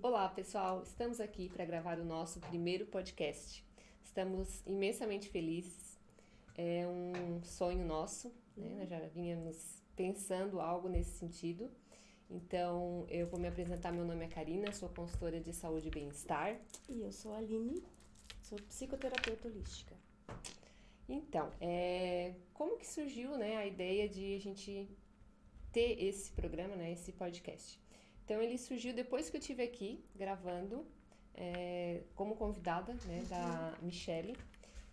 Olá, pessoal! Estamos aqui para gravar o nosso primeiro podcast. Estamos imensamente felizes. É um sonho nosso, né? Nós já vínhamos pensando algo nesse sentido. Então, eu vou me apresentar. Meu nome é Karina, sou consultora de saúde e bem-estar. E eu sou a Aline, sou psicoterapeuta holística. Então, como que surgiu, né, a ideia de a gente ter esse programa, né, esse podcast? Então, ele surgiu depois que eu estive aqui gravando como convidada, né, da Michele.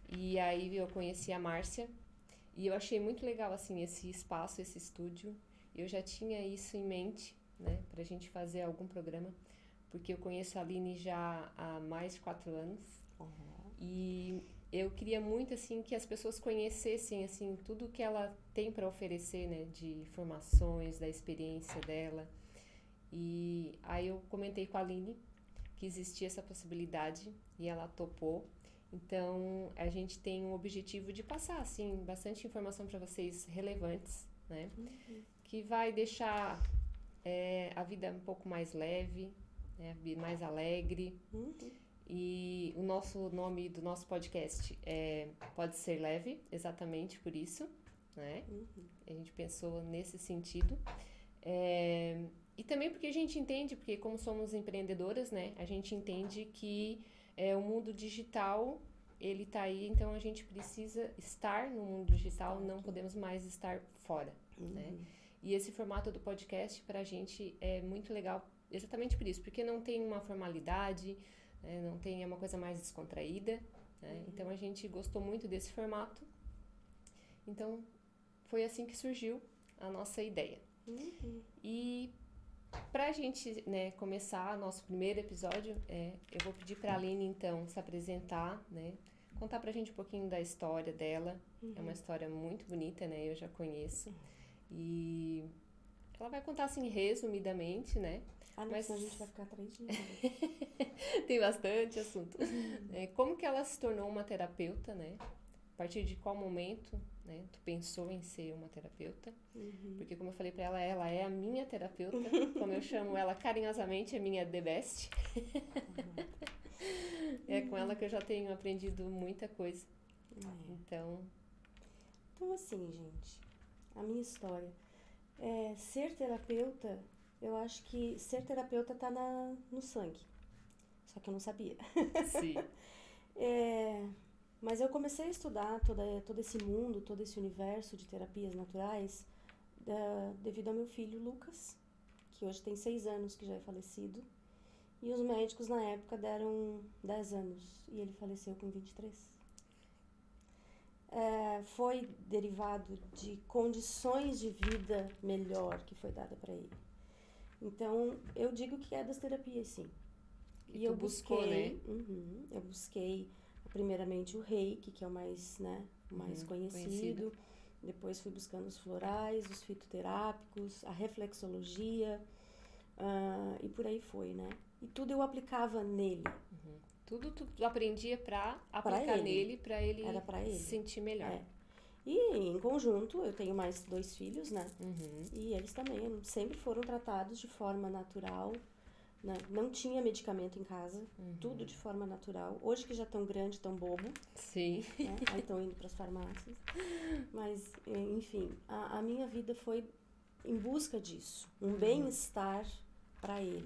E aí eu conheci a Márcia e eu achei muito legal, assim, esse espaço, esse estúdio. Eu já tinha isso em mente, né, pra gente fazer algum programa, porque eu conheço a Aline já há mais de 4 anos. E eu queria muito, assim, que as pessoas conhecessem, assim, tudo que ela tem para oferecer, né, de informações, da experiência dela. E aí eu comentei com a Aline que existia essa possibilidade e ela topou. Então, a gente tem um objetivo de passar, assim, bastante informação para vocês relevantes, né? Que vai deixar a vida um pouco mais leve, né? Mais alegre. E o nosso nome do nosso podcast Pode Ser Leve, exatamente por isso, né? A gente pensou nesse sentido. E também porque a gente entende, porque como somos empreendedoras, né? A gente entende que o mundo digital, ele tá aí, então a gente precisa estar no mundo digital, não podemos mais estar fora, né? E esse formato do podcast, pra gente, é muito legal, exatamente por isso, porque não tem uma formalidade, né? Não tem, é uma coisa mais descontraída, né? Então a gente gostou muito desse formato, então foi assim que surgiu a nossa ideia. E pra gente, né, começar nosso primeiro episódio, eu vou pedir pra Aline, então, se apresentar, né, contar pra gente um pouquinho da história dela. É uma história muito bonita, né, eu já conheço. E ela vai contar, assim, resumidamente, né. Não, mas senão a gente vai ficar 3 dias. Tem bastante assunto. Como que ela se tornou uma terapeuta, né? A partir de qual momento, né, tu pensou em ser uma terapeuta? Porque como eu falei pra ela, ela é a minha terapeuta, como eu chamo ela carinhosamente, a minha The Best. É com ela que eu já tenho aprendido muita coisa. Então, assim, gente, a minha história. Ser terapeuta, eu acho que ser terapeuta tá no sangue. Só que eu não sabia. sim. Mas eu comecei a estudar todo esse mundo, todo esse universo de terapias naturais devido ao meu filho Lucas, que hoje tem 6 anos, que já é falecido. E os médicos na época deram 10 anos e ele faleceu com 23. Foi derivado de condições de vida melhor que foi dada para ele. Então, eu digo que é das terapias, sim. E eu busquei, né? Eu busquei primeiramente o Reiki, que é o mais, né, mais conhecido. Depois fui buscando os florais, os fitoterápicos, a reflexologia, e por aí foi, né? E tudo eu aplicava nele. Tudo tu aprendia pra aplicar nele, pra ele se sentir melhor. E em conjunto, eu tenho mais 2 filhos, né? E eles também sempre foram tratados de forma natural, né? Não tinha medicamento em casa, tudo de forma natural. Hoje que já tão grande, tão bobo. Sim. Né? Aí estão indo para as farmácias. Mas, enfim, a minha vida foi em busca disso. Um bem-estar para ele.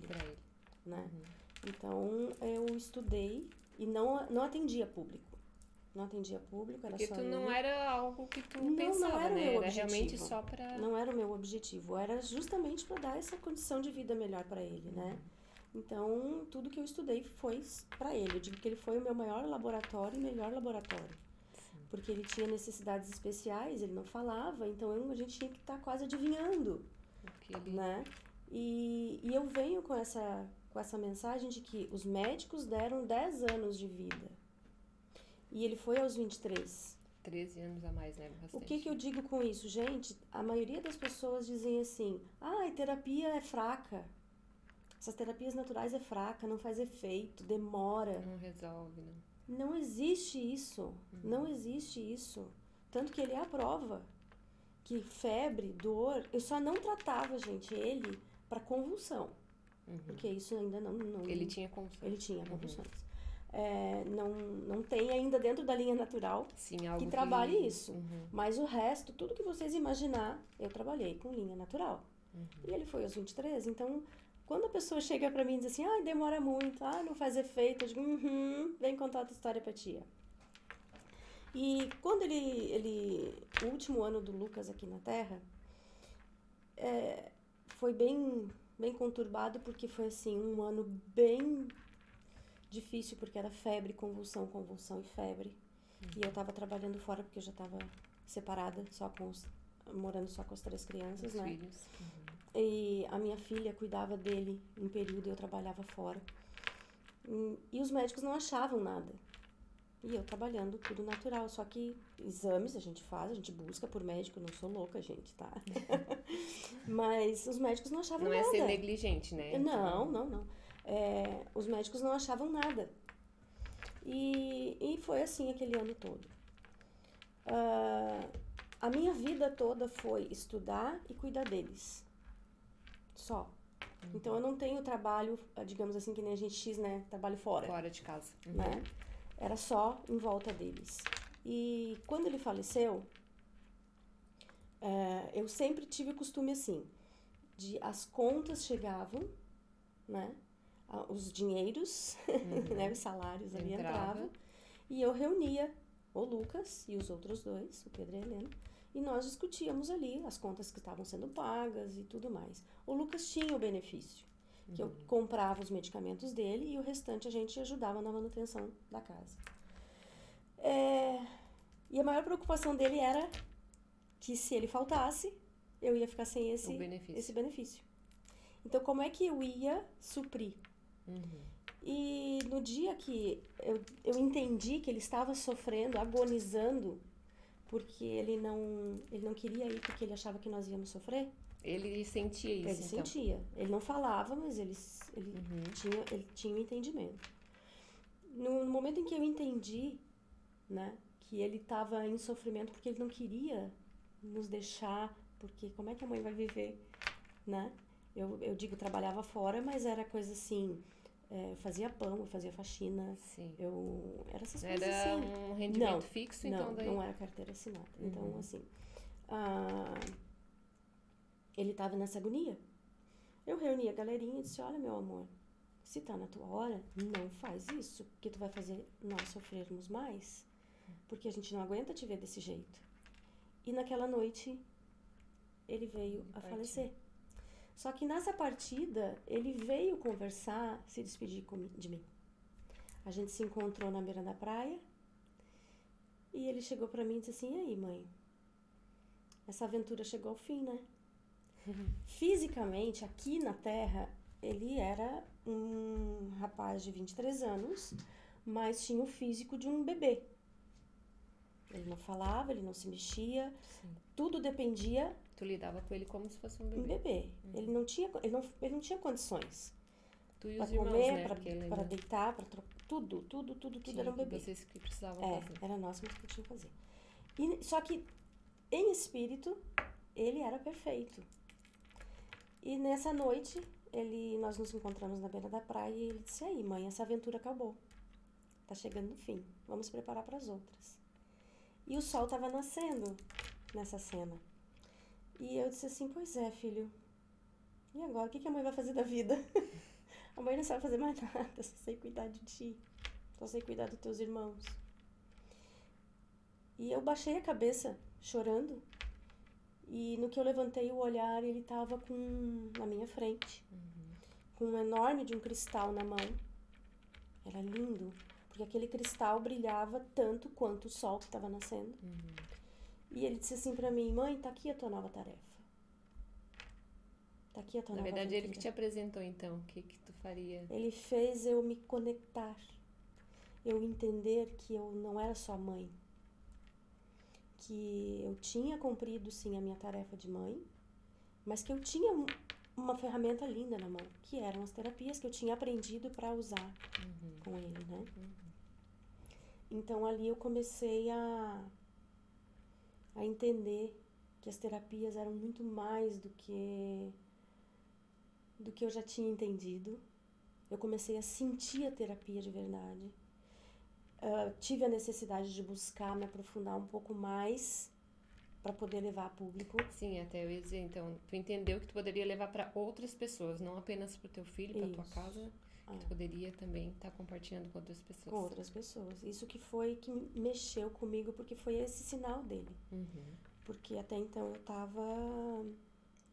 Né? Então, eu estudei e não atendia público. Não atendia público, era porque só tu ele. não era algo que tu pensava, não era né? O meu era objetivo. Realmente só pra... Não era o meu objetivo, era justamente para dar essa condição de vida melhor para ele, né? Então, tudo que eu estudei foi para ele. Eu digo que ele foi o meu maior laboratório e melhor laboratório. Sim. Porque ele tinha necessidades especiais, ele não falava, então a gente tinha que estar quase adivinhando, né? E eu venho com essa mensagem de que os médicos deram 10 anos de vida. E ele foi aos 23. 13 anos a mais, né? Bastante. O que eu digo com isso? Gente, a maioria das pessoas dizem assim, a terapia é fraca. Essas terapias naturais é fraca, não faz efeito, demora. Não resolve, né? Não existe isso. Não existe isso. Tanto que ele é a prova. Que febre, dor... Eu só não tratava, gente, ele para convulsão. porque isso ainda não Ele tinha convulsões. ele tinha convulsões. Não tem ainda dentro da linha natural Sim, algo que trabalhe isso. Mas o resto, tudo que vocês imaginar, eu trabalhei com linha natural. E ele foi aos 23, então, quando a pessoa chega pra mim e diz assim, demora muito, não faz efeito, eu digo, vem contar a tua história pra tia. E quando o último ano do Lucas aqui na Terra, foi bem conturbado, porque foi assim, um ano bem difícil, porque era febre, convulsão e febre. E eu tava trabalhando fora, porque eu já tava separada, morando só com as 3 crianças, Os né? filhos. E a minha filha cuidava dele em período, eu trabalhava fora. E os médicos não achavam nada. E eu trabalhando tudo natural, só que exames a gente faz, a gente busca por médico, eu não sou louca, gente, tá? Mas os médicos não achavam nada. Não é ser negligente, né? Não. Os médicos não achavam nada. E foi assim aquele ano todo. A minha vida toda foi estudar e cuidar deles. Só. Então eu não tenho trabalho, digamos assim, que nem a gente né? Trabalho fora. Fora de casa. Né? Era só em volta deles. E quando ele faleceu, eu sempre tive o costume assim, de as contas chegavam, né? Os dinheiros, né? Os salários ali entravam, e eu reunia o Lucas e os outros 2, o Pedro e a Helena, e nós discutíamos ali as contas que estavam sendo pagas e tudo mais. O Lucas tinha o benefício, que eu comprava os medicamentos dele e o restante a gente ajudava na manutenção da casa. E a maior preocupação dele era que se ele faltasse, eu ia ficar sem esse benefício. Então, como é que eu ia suprir? E no dia que eu entendi que ele estava sofrendo, agonizando, porque ele não queria ir porque ele achava que nós íamos sofrer. Ele sentia isso, Ele sentia. Ele não falava, mas ele tinha um entendimento. No momento em que eu entendi, né, que ele estava em sofrimento porque ele não queria nos deixar, porque como é que a mãe vai viver, né? Eu digo, trabalhava fora, mas era coisa assim, fazia pão, eu fazia faxina. Sim. Era essas coisas assim. Era um rendimento fixo, então daí... Não era carteira assinada. Então, assim, ele estava nessa agonia. Eu reuni a galerinha e disse, olha, meu amor, se tá na tua hora, não faz isso, porque tu vai fazer nós sofrermos mais, porque a gente não aguenta te ver desse jeito. E naquela noite, ele veio a falecer. Só que nessa partida, ele veio conversar, se despedir de mim. A gente se encontrou na beira da praia e ele chegou pra mim e disse assim, e aí, mãe? Essa aventura chegou ao fim, né? Fisicamente, aqui na Terra, ele era um rapaz de 23 anos, mas tinha o físico de um bebê. Ele não falava, ele não se mexia, tudo dependia... Tu lidava com ele como se fosse um bebê. Um bebê. Ele não tinha condições. Tu e pra os irmãos, comer, né? pra deitar, pra tudo era um bebê. Vocês que precisavam fazer. Era nós que tinha que fazer. Só que, em espírito, ele era perfeito. E nessa noite, nós nos encontramos na beira da praia e ele disse, aí, mãe, essa aventura acabou. Tá chegando no fim. Vamos preparar para as outras. E o sol estava nascendo nessa cena. E eu disse assim, pois é, filho. E agora, o que a mãe vai fazer da vida? A mãe não sabe fazer mais nada, só sei cuidar de ti. Só sei cuidar dos teus irmãos. E eu baixei a cabeça, chorando. E no que eu levantei o olhar, ele estava na minha frente. Com um enorme de um cristal na mão. Era lindo, porque aquele cristal brilhava tanto quanto o sol que estava nascendo. E ele disse assim pra mim, mãe, tá aqui a tua nova tarefa. Tá aqui a tua nova aventura. Na verdade, aventura. ele que te apresentou, então, o que tu faria? Ele fez eu me conectar. Eu entender que eu não era só mãe. Que eu tinha cumprido, sim, a minha tarefa de mãe, mas que eu tinha uma ferramenta linda na mão, que eram as terapias que eu tinha aprendido para usar com ele, né? Então, ali eu comecei a entender que as terapias eram muito mais do que do que eu já tinha entendido. Eu comecei a sentir a terapia de verdade. Tive a necessidade de buscar me aprofundar um pouco mais para poder levar a público. Sim, até eu ia dizer, então, tu entendeu que tu poderia levar para outras pessoas, não apenas para o teu filho, para tua casa, que tu poderia também estar compartilhando com outras pessoas. Com outras pessoas. Isso que foi que mexeu comigo, porque foi esse sinal dele. Porque até então eu tava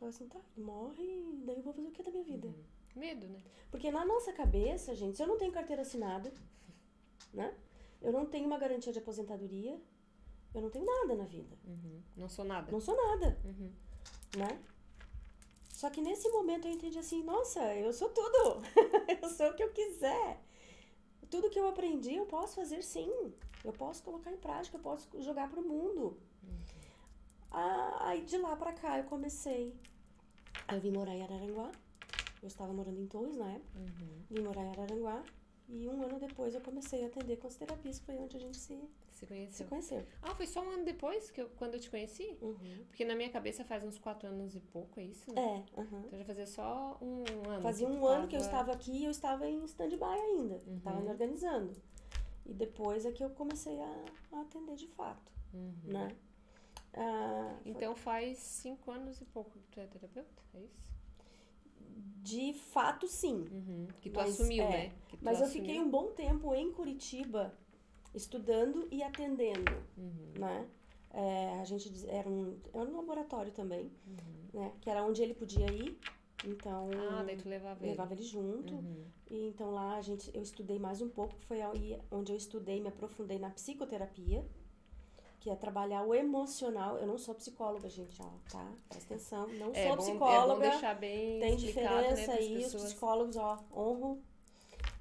assim, tá, ele morre, e daí eu vou fazer o que da minha vida? Medo, né? Porque na nossa cabeça, gente, se eu não tenho carteira assinada, né? Eu não tenho uma garantia de aposentadoria, eu não tenho nada na vida. Não sou nada. Não sou nada, né? Só que nesse momento eu entendi assim, nossa, eu sou tudo. Eu sou o que eu quiser. Tudo que eu aprendi eu posso fazer sim. Eu posso colocar em prática, eu posso jogar pro mundo. Aí de lá pra cá eu comecei. Eu vim morar em Araranguá. Eu estava morando em Torres na época. Vim morar em Araranguá. E 1 ano depois eu comecei a atender com as terapias, que foi onde a gente se conheceu. Ah, foi só 1 ano depois quando eu te conheci? Porque na minha cabeça faz uns 4 anos e pouco, é isso? Né? Então já fazia só 1 ano. Fazia 1 ano que eu estava aqui e eu estava em stand-by ainda. Estava me organizando. E depois é que eu comecei a atender de fato, né? Então faz 5 anos e pouco que tu é terapeuta, é isso? De fato, sim. Que tu assumiu, né? Que tu mas eu fiquei um bom tempo em Curitiba, estudando e atendendo, né? A gente era um laboratório também, né? Que era onde ele podia ir. Então, daí tu levava ele junto. E então lá eu estudei mais um pouco, foi aí onde eu estudei, me aprofundei na psicoterapia, que é trabalhar o emocional. Eu não sou psicóloga, gente, ó, tá? Presta atenção, não sou psicóloga. É bom deixar bem tem explicado, diferença né, aí, os psicólogos, ó, honro.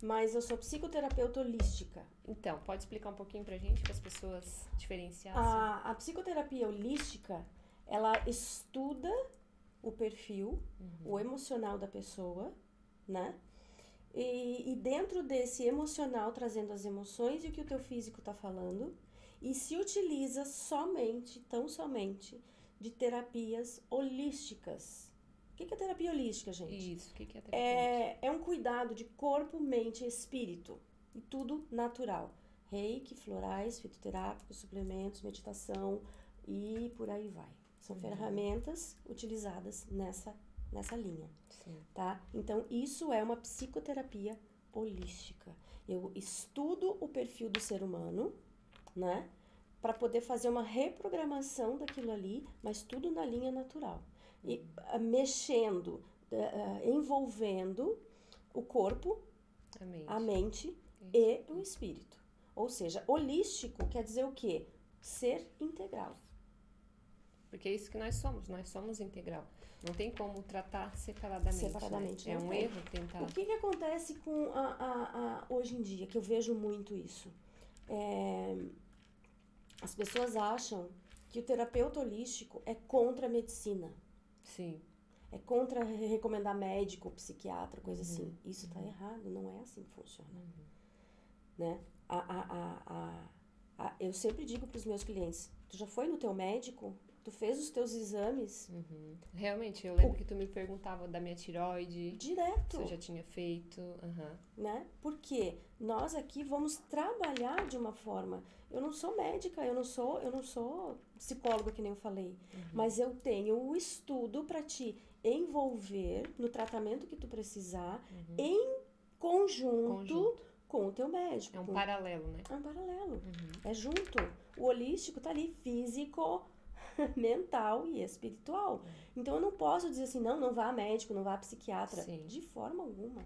Mas eu sou psicoterapeuta holística. Então, pode explicar um pouquinho pra gente, para as pessoas diferenciarem? A psicoterapia holística, ela estuda o perfil, o emocional da pessoa, né? E dentro desse emocional, trazendo as emoções e o que o teu físico tá falando, e se utiliza tão somente, de terapias holísticas. O que é terapia holística, gente? Isso, o que é terapia holística? É um cuidado de corpo, mente e espírito. E tudo natural. Reiki, florais, fitoterápicos, suplementos, meditação e por aí vai. São ferramentas utilizadas nessa linha. Sim. Tá? Então, isso é uma psicoterapia holística. Eu estudo o perfil do ser humano, né? Para poder fazer uma reprogramação daquilo ali, mas tudo na linha natural. E mexendo, envolvendo o corpo, a mente e o espírito. Ou seja, holístico quer dizer o quê? Ser integral. Porque é isso que nós somos integral. Não tem como tratar separadamente. Né? É um erro tentar. O que acontece com hoje em dia, que eu vejo muito isso? As pessoas acham que o terapeuta holístico é contra a medicina. Sim. É contra recomendar médico, psiquiatra, coisa assim. Isso tá errado, não é assim que funciona. Né? Eu sempre digo para os meus clientes, tu já foi no teu médico? Tu fez os teus exames? Realmente, eu lembro que tu me perguntava da minha tireoide. Direto. Se eu já tinha feito. Né? Porque nós aqui vamos trabalhar de uma forma. Eu não sou médica, eu não sou psicóloga, que nem eu falei. Mas eu tenho o estudo para te envolver no tratamento que tu precisar em conjunto com o teu médico. É um paralelo, né? É um paralelo. É junto. O holístico tá ali, físico, mental e espiritual. Então eu não posso dizer assim, não vá a médico, não vá a psiquiatra. Sim. De forma alguma.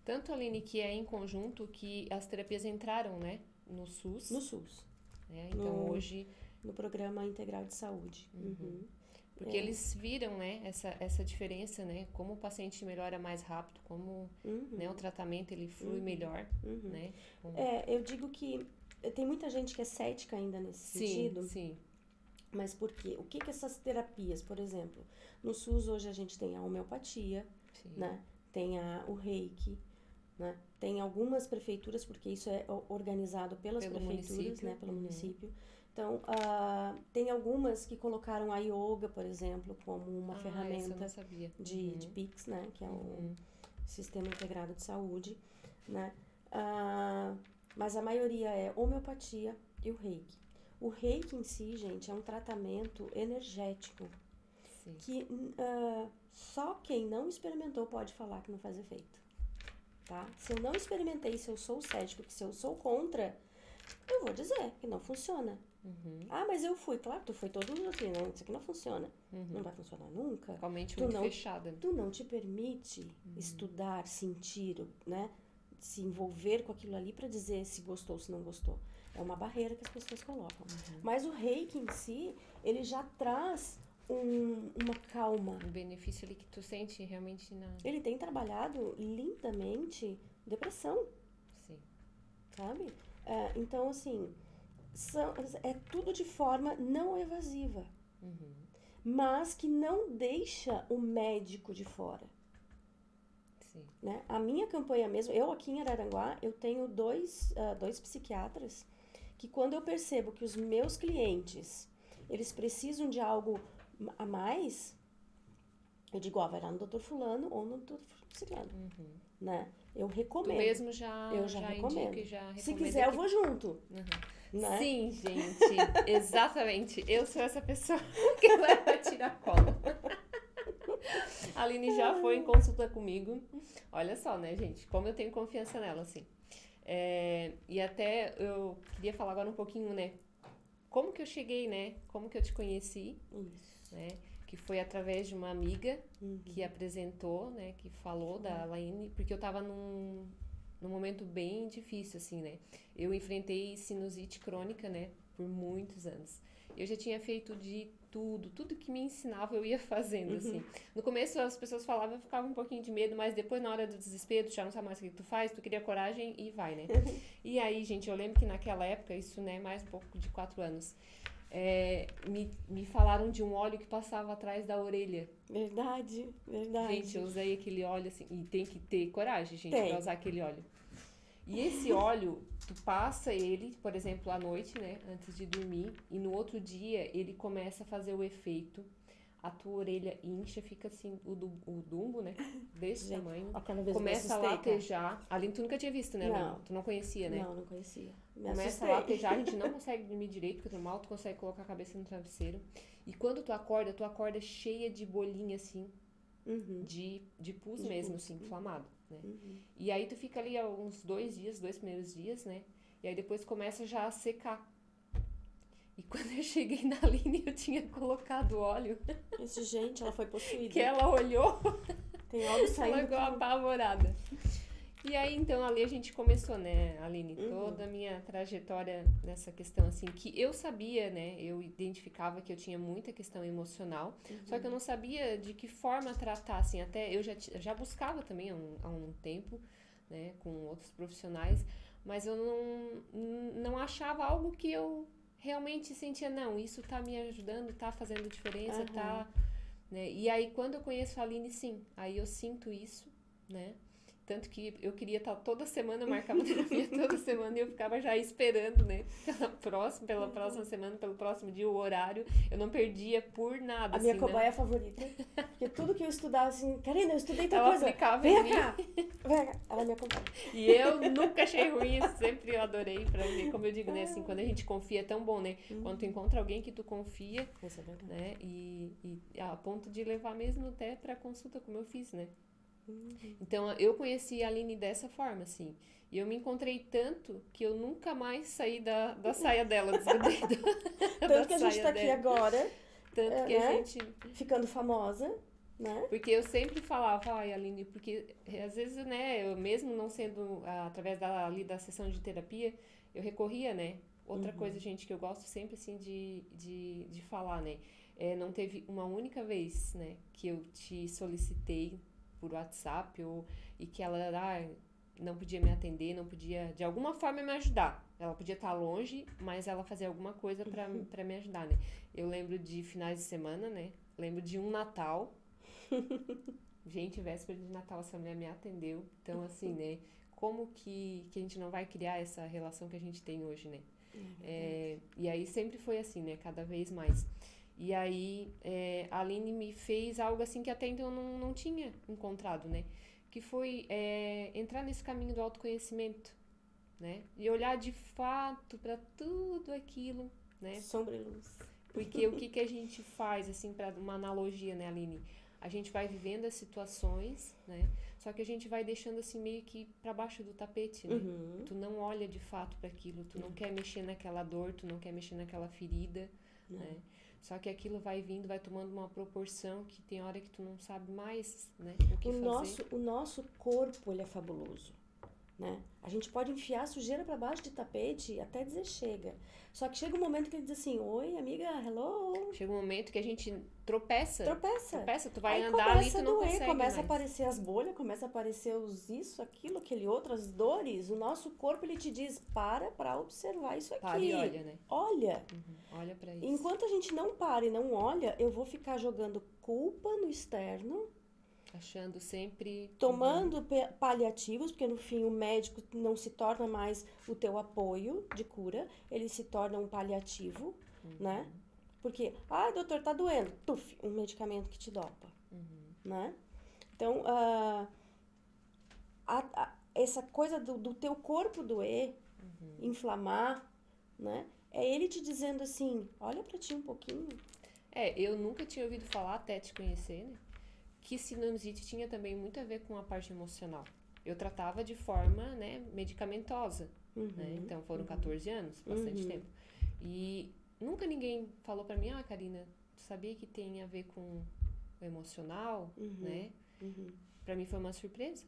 Tanto, Aline, que é em conjunto que as terapias entraram, né? No SUS. No SUS. Né? Então hoje... No Programa Integral de Saúde. Porque eles viram, né, essa diferença, né? Como o paciente melhora mais rápido, como né, o tratamento ele flui melhor, né? Eu digo que tem muita gente que é cética ainda nesse sentido. Sim. Mas por quê? O que essas terapias, por exemplo, no SUS hoje a gente tem a homeopatia, né? Tem o reiki, né? Tem algumas prefeituras, porque isso é organizado pelas prefeituras, município. Né? Pelo município. Então, tem algumas que colocaram a yoga, por exemplo, como uma Essa eu não ferramenta sabia. de PICS, né? Que é o Sistema Integrado de Saúde, né? Mas a maioria é homeopatia e o reiki. O reiki em si, gente, é um tratamento energético Sim. que só quem não experimentou pode falar que não faz efeito, tá? Se eu não experimentei, se eu sou cético, se eu sou contra, eu vou dizer que não funciona. Mas eu fui. Claro, tu foi todo mundo assim, né? Isso aqui não funciona. Não vai funcionar nunca. Com a mente muito fechada. Tu não te permite estudar, sentir, né? Se envolver com aquilo ali para dizer se gostou ou se não gostou. É uma barreira que as pessoas colocam. Mas o reiki em si, ele já traz uma calma. Um benefício ali que tu sente realmente na... Ele tem trabalhado lindamente depressão. Sim. Sabe? Então, assim, é tudo de forma não evasiva. Mas que não deixa o médico de fora. Sim. Né? A minha campanha mesmo, eu aqui em Araranguá, eu tenho dois psiquiatras que quando eu percebo que os meus clientes, eles precisam de algo a mais, eu digo, vai lá no doutor fulano ou no doutor ciclano, né? Eu recomendo. Tu mesmo já recomendo. Indica e já recomenda. Se quiser, eu vou junto. Né? Sim, gente, exatamente. Eu sou essa pessoa que vai tirar cola. A Aline já foi em consulta comigo. Olha só, né, gente? Como eu tenho confiança nela, assim. E até eu queria falar agora um pouquinho, né? Como que eu cheguei, né? Como que eu te conheci. Isso. Né? Que foi através de uma amiga que apresentou, né? Que falou da Laine, porque eu tava num momento bem difícil, assim, né? Eu enfrentei sinusite crônica, né? Por muitos anos. Eu já tinha feito de tudo que me ensinava eu ia fazendo, assim. No começo as pessoas falavam, eu ficava um pouquinho de medo, mas depois na hora do desespero, tu já não sabe mais o que tu faz, tu cria coragem e vai, né? E aí, gente, eu lembro que naquela época, isso, né, mais um pouco de 4 anos, me falaram de um óleo que passava atrás da orelha. Verdade. Gente, eu usei aquele óleo, assim, e tem que ter coragem, gente, pra usar aquele óleo. E esse óleo, tu passa ele, por exemplo, à noite, né, antes de dormir, e no outro dia ele começa a fazer o efeito, a tua orelha incha, fica assim, o dumbo, né, desse tamanho, começa a latejar. Aline, tu nunca tinha visto, né, não. Tu não conhecia, né? Não conhecia. Começa a latejar, a gente não consegue dormir direito, porque mal tu consegue colocar a cabeça no travesseiro. E quando tu acorda cheia de bolinha, assim, de pus mesmo, assim, inflamado, né? E aí tu fica ali uns 2 primeiros dias, né? E aí depois começa já a secar. E quando eu cheguei na Aline, eu tinha colocado óleo. Gente, ela foi possuída. Que ela olhou. Tem algo saindo. Ela ficou apavorada. E aí, então, ali a gente começou, né, Aline, toda a minha trajetória nessa questão, assim, que eu sabia, né, eu identificava que eu tinha muita questão emocional, só que eu não sabia de que forma tratar, assim, até eu já buscava também há um tempo, né, com outros profissionais, mas eu não achava algo que eu realmente sentia, não, isso tá me ajudando, tá fazendo diferença, tá, né, e aí quando eu conheço a Aline, sim, aí eu sinto isso, né. Tanto que eu queria estar toda semana, eu marcava terapia toda semana e eu ficava já esperando, né? Pela próxima semana, pelo próximo dia, o horário. Eu não perdia por nada. A minha cobaia favorita. Porque tudo que eu estudava, assim, Karina, eu estudei tal coisa. Vem cá. Ela me acompanha. E eu nunca achei ruim, sempre eu adorei pra ver. Como eu digo, né? Assim, quando a gente confia é tão bom, né? Quando tu encontra alguém que tu confia, né? E a ponto de levar mesmo até pra consulta, como eu fiz, né? Então, eu conheci a Aline dessa forma, assim. E eu me encontrei tanto que eu nunca mais saí da saia dela, desgrudei Tanto que a gente tá aqui agora. Tanto que a gente... Ficando famosa, né? Porque eu sempre falava, ai, Aline, porque às vezes, né, eu mesmo não sendo através da sessão de terapia, eu recorria, né? Outra coisa, gente, que eu gosto sempre, assim, de falar, né? Não teve uma única vez, né, que eu te solicitei por WhatsApp e que ela não podia me atender, não podia de alguma forma me ajudar. Ela podia estar longe, mas ela fazia alguma coisa pra me ajudar, né? Eu lembro de finais de semana, né? Lembro de um Natal. Gente, véspera de Natal, essa mulher me atendeu. Então, assim, né? Como que a gente não vai criar essa relação que a gente tem hoje, né? E aí sempre foi assim, né? Cada vez mais. E aí a Aline me fez algo assim que até então eu não tinha encontrado, né? Que foi entrar nesse caminho do autoconhecimento, né? E olhar de fato para tudo aquilo, né? Sombra e luz. Porque o que a gente faz, assim, para uma analogia, né, Aline? A gente vai vivendo as situações, né? Só que a gente vai deixando assim meio que para baixo do tapete, né? Tu não olha de fato para aquilo, tu não quer mexer naquela dor, tu não quer mexer naquela ferida, né? Só que aquilo vai vindo, vai tomando uma proporção que tem hora que tu não sabe mais, né? O que fazer. O nosso corpo, ele é fabuloso, né? A gente pode enfiar a sujeira para baixo de tapete até dizer chega. Só que chega um momento que ele diz assim, oi, amiga, hello. Chega um momento que a gente tropeça, tu vai aí andar ali, tu não doer, consegue começa mais. a aparecer as bolhas, começa a aparecer os isso, aquilo, aquele outro, as dores. O nosso corpo, ele te diz, para observar isso aqui. Para e olha, né? Olha. Olha pra isso. Enquanto a gente não para e não olha, eu vou ficar jogando culpa no externo, achando sempre... tomando paliativos, porque no fim o médico não se torna mais o teu apoio de cura, ele se torna um paliativo, né? Porque, doutor, tá doendo. Tuf, um medicamento que te dopa, né? Então, essa coisa do teu corpo doer, inflamar, né? É ele te dizendo assim, olha pra ti um pouquinho. Eu nunca tinha ouvido falar, até te conhecer, né? Que sinusite tinha também muito a ver com a parte emocional. Eu tratava de forma, né, medicamentosa, né? Então foram 14 anos, bastante tempo. E nunca ninguém falou pra mim, Karina, tu sabia que tem a ver com o emocional, né? Pra mim foi uma surpresa.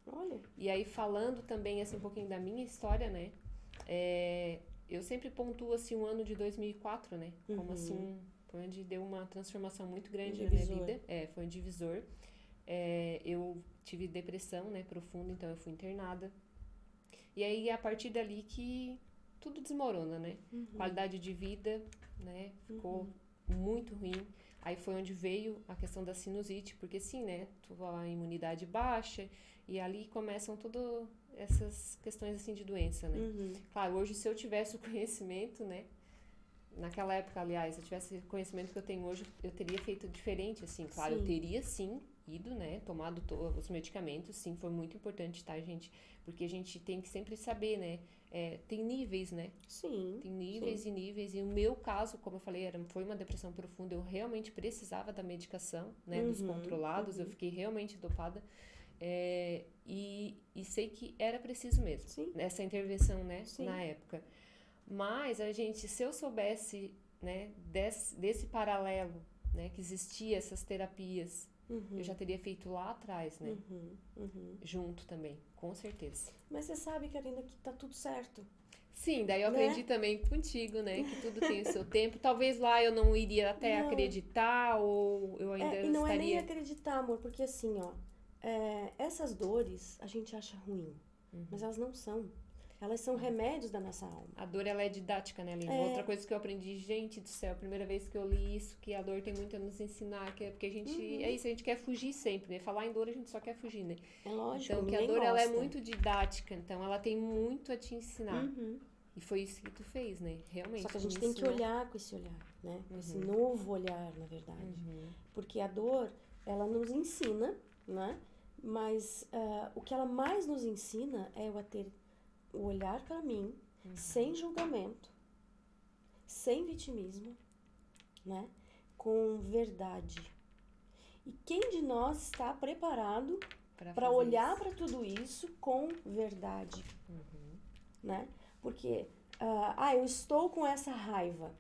Olha. E aí falando também, assim, um pouquinho da minha história, né? Eu sempre pontuo, assim, o ano de 2004, né? Como, assim... Foi onde deu uma transformação muito grande na minha vida. Foi um divisor. Eu tive depressão, né, profunda, então eu fui internada. E aí, a partir dali que tudo desmorona, né? Qualidade de vida, né, ficou muito ruim. Aí foi onde veio a questão da sinusite, porque sim, né, a imunidade baixa, e ali começam todas essas questões, assim, de doença, né? Claro, hoje, se eu tivesse o conhecimento, né, naquela época, aliás, se eu tivesse o conhecimento que eu tenho hoje, eu teria feito diferente, assim. Claro, eu teria, sim, ido, né, tomado os medicamentos, sim, foi muito importante, tá, gente? Porque a gente tem que sempre saber, né, tem níveis, né? Sim. Tem níveis e níveis, e o meu caso, como eu falei, foi uma depressão profunda, eu realmente precisava da medicação, né, dos controlados, eu fiquei realmente dopada, e sei que era preciso mesmo, essa intervenção, né, na época. Mas a gente, se eu soubesse, né, desse paralelo, né, que existia essas terapias, eu já teria feito lá atrás, né? Junto também, com certeza. Mas você sabe, Karina, que tá tudo certo. Sim, daí eu aprendi também contigo, né, que tudo tem o seu tempo. Talvez lá eu não iria até acreditar, ou eu ainda e não estaria... é nem acreditar, amor, porque assim, ó, essas dores a gente acha ruim, mas elas não são. Elas são remédios da nossa alma. A dor, ela é didática, né, Aline? Outra coisa que eu aprendi, gente do céu, a primeira vez que eu li isso, que a dor tem muito a nos ensinar, que é porque a gente, é isso, a gente quer fugir sempre, né? Falar em dor, a gente só quer fugir, né? É lógico, então, que a dor, ela é muito didática, então ela tem muito a te ensinar. E foi isso que tu fez, né? Realmente. Só que a gente tem que olhar com esse olhar, né? Com esse novo olhar, na verdade. Porque a dor, ela nos ensina, né? Mas o que ela mais nos ensina é o ter o olhar para mim, sem julgamento, sem vitimismo, né? Com verdade. E quem de nós está preparado para olhar para tudo isso com verdade, né? Porque, eu estou com essa raiva,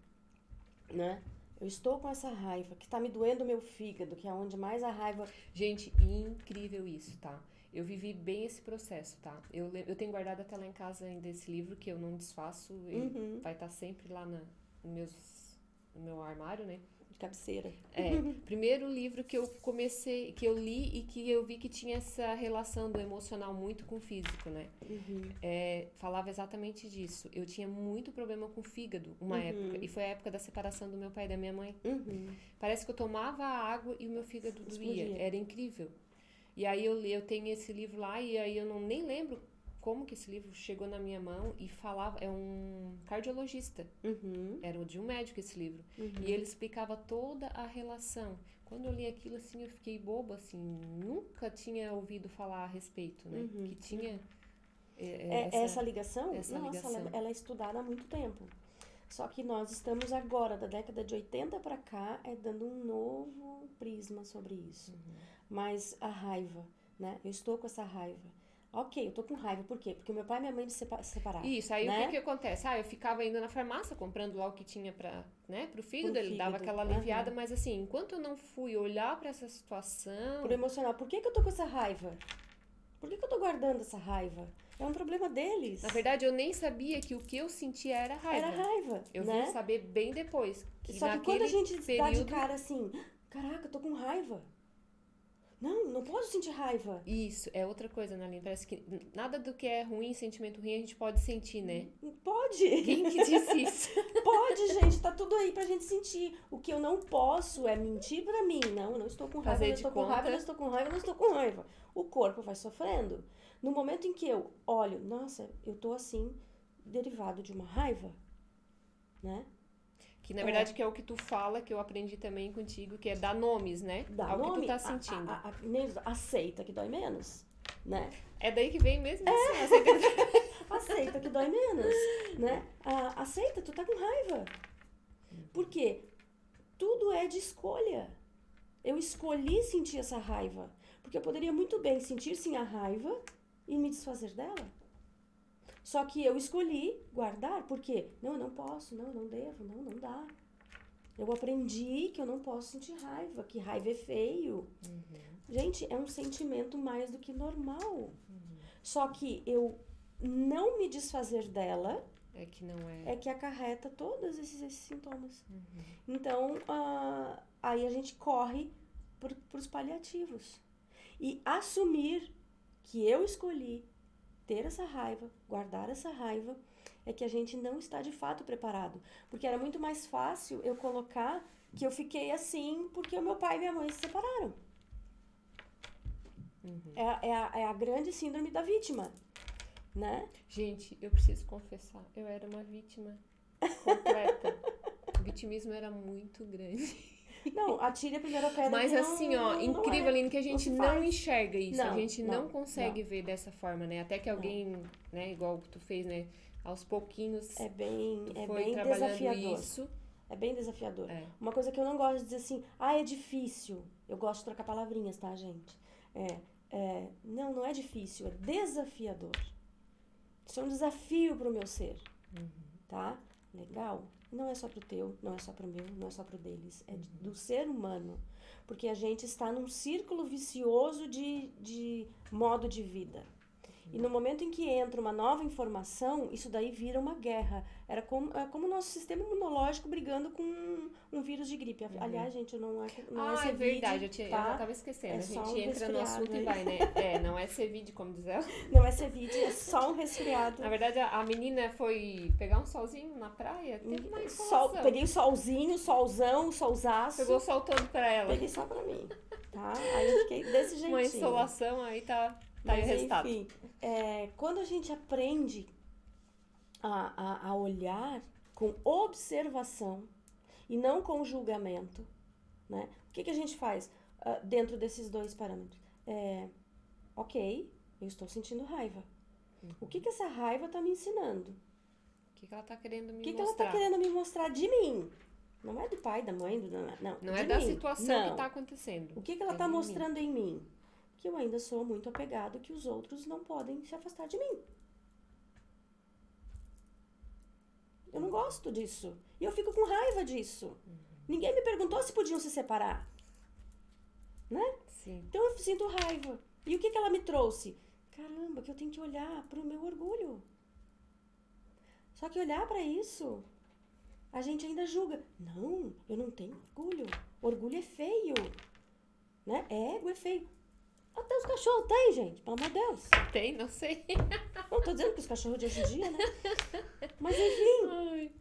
né? Eu estou com essa raiva que tá me doendo o meu fígado, que é onde mais a raiva... Gente, incrível isso, tá? Eu vivi bem esse processo, tá? Eu tenho guardado até lá em casa ainda esse livro, que eu não desfaço, ele vai estar sempre lá no meu armário, né? De cabeceira. Primeiro livro que eu comecei, que eu li e que eu vi que tinha essa relação do emocional muito com o físico, né? Falava exatamente disso. Eu tinha muito problema com o fígado, uma época, e foi a época da separação do meu pai e da minha mãe. Parece que eu tomava água e o meu fígado doía, era incrível. E aí eu tenho esse livro lá e aí eu nem lembro como que esse livro chegou na minha mão e falava, é um cardiologista, era de um médico esse livro, e ele explicava toda a relação. Quando eu li aquilo, assim, eu fiquei boba, assim, nunca tinha ouvido falar a respeito, né, que tinha essa ligação, essa nossa, ligação. ela é estudada há muito tempo. Só que nós estamos agora, da década de 80 para cá, dando um novo prisma sobre isso. Mas a raiva, né? Eu estou com essa raiva. Ok, eu tô com raiva, por quê? Porque meu pai e minha mãe se separaram. Isso, aí né? o que acontece? Eu ficava indo na farmácia, comprando lá o que tinha pro filho Pro dele, dava fígado, aquela aliviada, mas assim, enquanto eu não fui olhar pra essa situação... Pro emocional, por que eu tô com essa raiva? Por que eu tô guardando essa raiva? É um problema deles. Na verdade, eu nem sabia que o que eu sentia era raiva. Era raiva, Eu né? vim saber bem depois. Só que quando a gente dá de cara assim, caraca, eu tô com raiva. Não posso sentir raiva. Isso, é outra coisa, Naline. Parece que nada do que é ruim, sentimento ruim, a gente pode sentir, né? Pode. Quem que disse isso? Pode, gente. Tá tudo aí pra gente sentir. O que eu não posso é mentir pra mim. Não, eu não estou com raiva, eu não estou com raiva, eu não estou com raiva, eu não estou com raiva. O corpo vai sofrendo. No momento em que eu olho, nossa, eu tô assim, derivado de uma raiva, né? Que na verdade que é o que tu fala, que eu aprendi também contigo, que é dar nomes, né? Dá ao nome, que tu tá sentindo. Aceita que dói menos, né? É daí que vem mesmo assim, aceita. Aceita que dói menos, né? Aceita, tu tá com raiva. Por quê? Tudo é de escolha. Eu escolhi sentir essa raiva. Porque eu poderia muito bem sentir sim a raiva e me desfazer dela. Só que eu escolhi guardar, por quê? Não, eu não posso, não devo, não dá. Eu aprendi que eu não posso sentir raiva, que raiva é feio. Gente, é um sentimento mais do que normal. Só que eu não me desfazer dela é que acarreta todos esses sintomas. Então, aí a gente corre pros paliativos. E assumir que eu escolhi ter essa raiva, guardar essa raiva, é que a gente não está de fato preparado. Porque era muito mais fácil eu colocar que eu fiquei assim porque o meu pai e minha mãe se separaram. É a grande síndrome da vítima, né? Gente, eu preciso confessar, eu era uma vítima completa. O vitimismo era muito grande. Não, atire a primeira pedra. Mas assim, incrível, Aline, que a gente não enxerga isso. Não, a gente não consegue ver dessa forma, né? Até que alguém, né, igual que tu fez, né? Aos pouquinhos, é bem trabalhando desafiador. Isso. É bem desafiador. Uma coisa que eu não gosto de dizer assim, é difícil. Eu gosto de trocar palavrinhas, tá, gente? Não é difícil, é desafiador. Isso é um desafio pro meu ser, tá? Legal? Não é só pro teu, não é só pro meu, não é só pro deles. É do ser humano. Porque a gente está num círculo vicioso de modo de vida. E no momento em que entra uma nova informação, isso daí vira uma guerra. É como o nosso sistema imunológico brigando com um vírus de gripe. Aliás, gente, não é Cevide, é verdade, eu já tava esquecendo. A gente entra no assunto e vai, né? Não é Cevide, como diz ela. Não é Cevide, é só um resfriado. Na verdade, a menina foi pegar um solzinho na praia, teve uma insolação. Peguei o solzinho, solzaço. Pegou o sol todo pra ela. Peguei só pra mim, tá? Aí eu fiquei desse jeitinho. Uma insolação, aí tá aí o resultado. Enfim, quando a gente aprende a olhar com observação e não com julgamento, né? O que a gente faz dentro desses dois parâmetros? Ok, eu estou sentindo raiva. O que essa raiva tá me ensinando? O que ela tá querendo me mostrar? O que ela tá querendo me mostrar de mim? Não é do pai, da mãe, não é da situação que tá acontecendo. O que ela tá mostrando em mim? Que eu ainda sou muito apegado, que os outros não podem se afastar de mim. Eu não gosto disso. E eu fico com raiva disso. Ninguém me perguntou se podiam se separar. Né? Sim. Então eu sinto raiva. E o que ela me trouxe? Caramba, que eu tenho que olhar pro meu orgulho. Só que olhar para isso, a gente ainda julga. Não, eu não tenho orgulho. Orgulho é feio. Né? Ego é feio. Até os cachorros têm, gente, pelo amor de Deus. Tem, não sei. Não tô dizendo que os cachorros de hoje em dia, né? Mas enfim,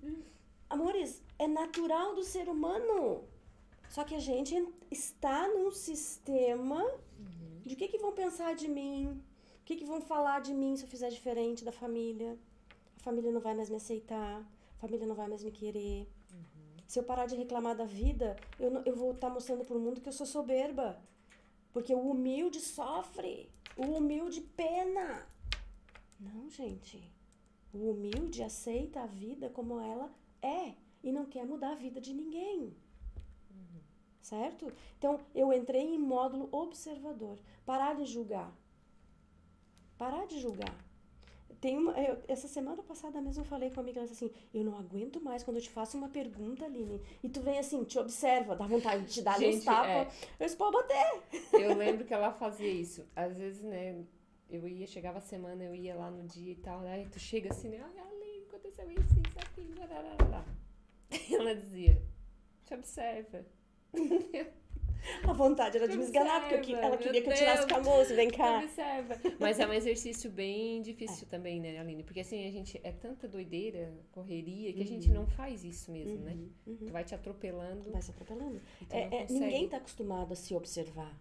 amores, é natural do ser humano. Só que a gente está num sistema de o que vão pensar de mim, que vão falar de mim se eu fizer diferente da família? A família não vai mais me aceitar, a família não vai mais me querer. Se eu parar de reclamar da vida, eu vou estar mostrando pro mundo que eu sou soberba. Porque o humilde sofre, o humilde pena. Não, gente. O humilde aceita a vida como ela é e não quer mudar a vida de ninguém. Certo? Então, eu entrei em módulo observador. Parar de julgar. Parar de julgar. Essa semana passada mesmo eu falei com uma amiga assim, eu não aguento mais quando eu te faço uma pergunta, Aline, e tu vem assim, te observa, dá vontade de te dar uns tapas, eu disse, pode bater. Eu lembro que ela fazia isso. Às vezes, né, chegava a semana, eu ia lá no dia e tal, aí tu chega assim, né, ai, Aline, aconteceu isso, aquilo, blá. Ela dizia, te observa. A vontade era de me esganar, porque ela queria que eu tirasse com a moça, vem cá. Observa. Mas é um exercício bem difícil também, né, Aline? Porque assim, a gente é tanta doideira, correria, que a gente não faz isso mesmo, né? Tu vai te atropelando. Vai se atropelando. Ninguém tá acostumado a se observar.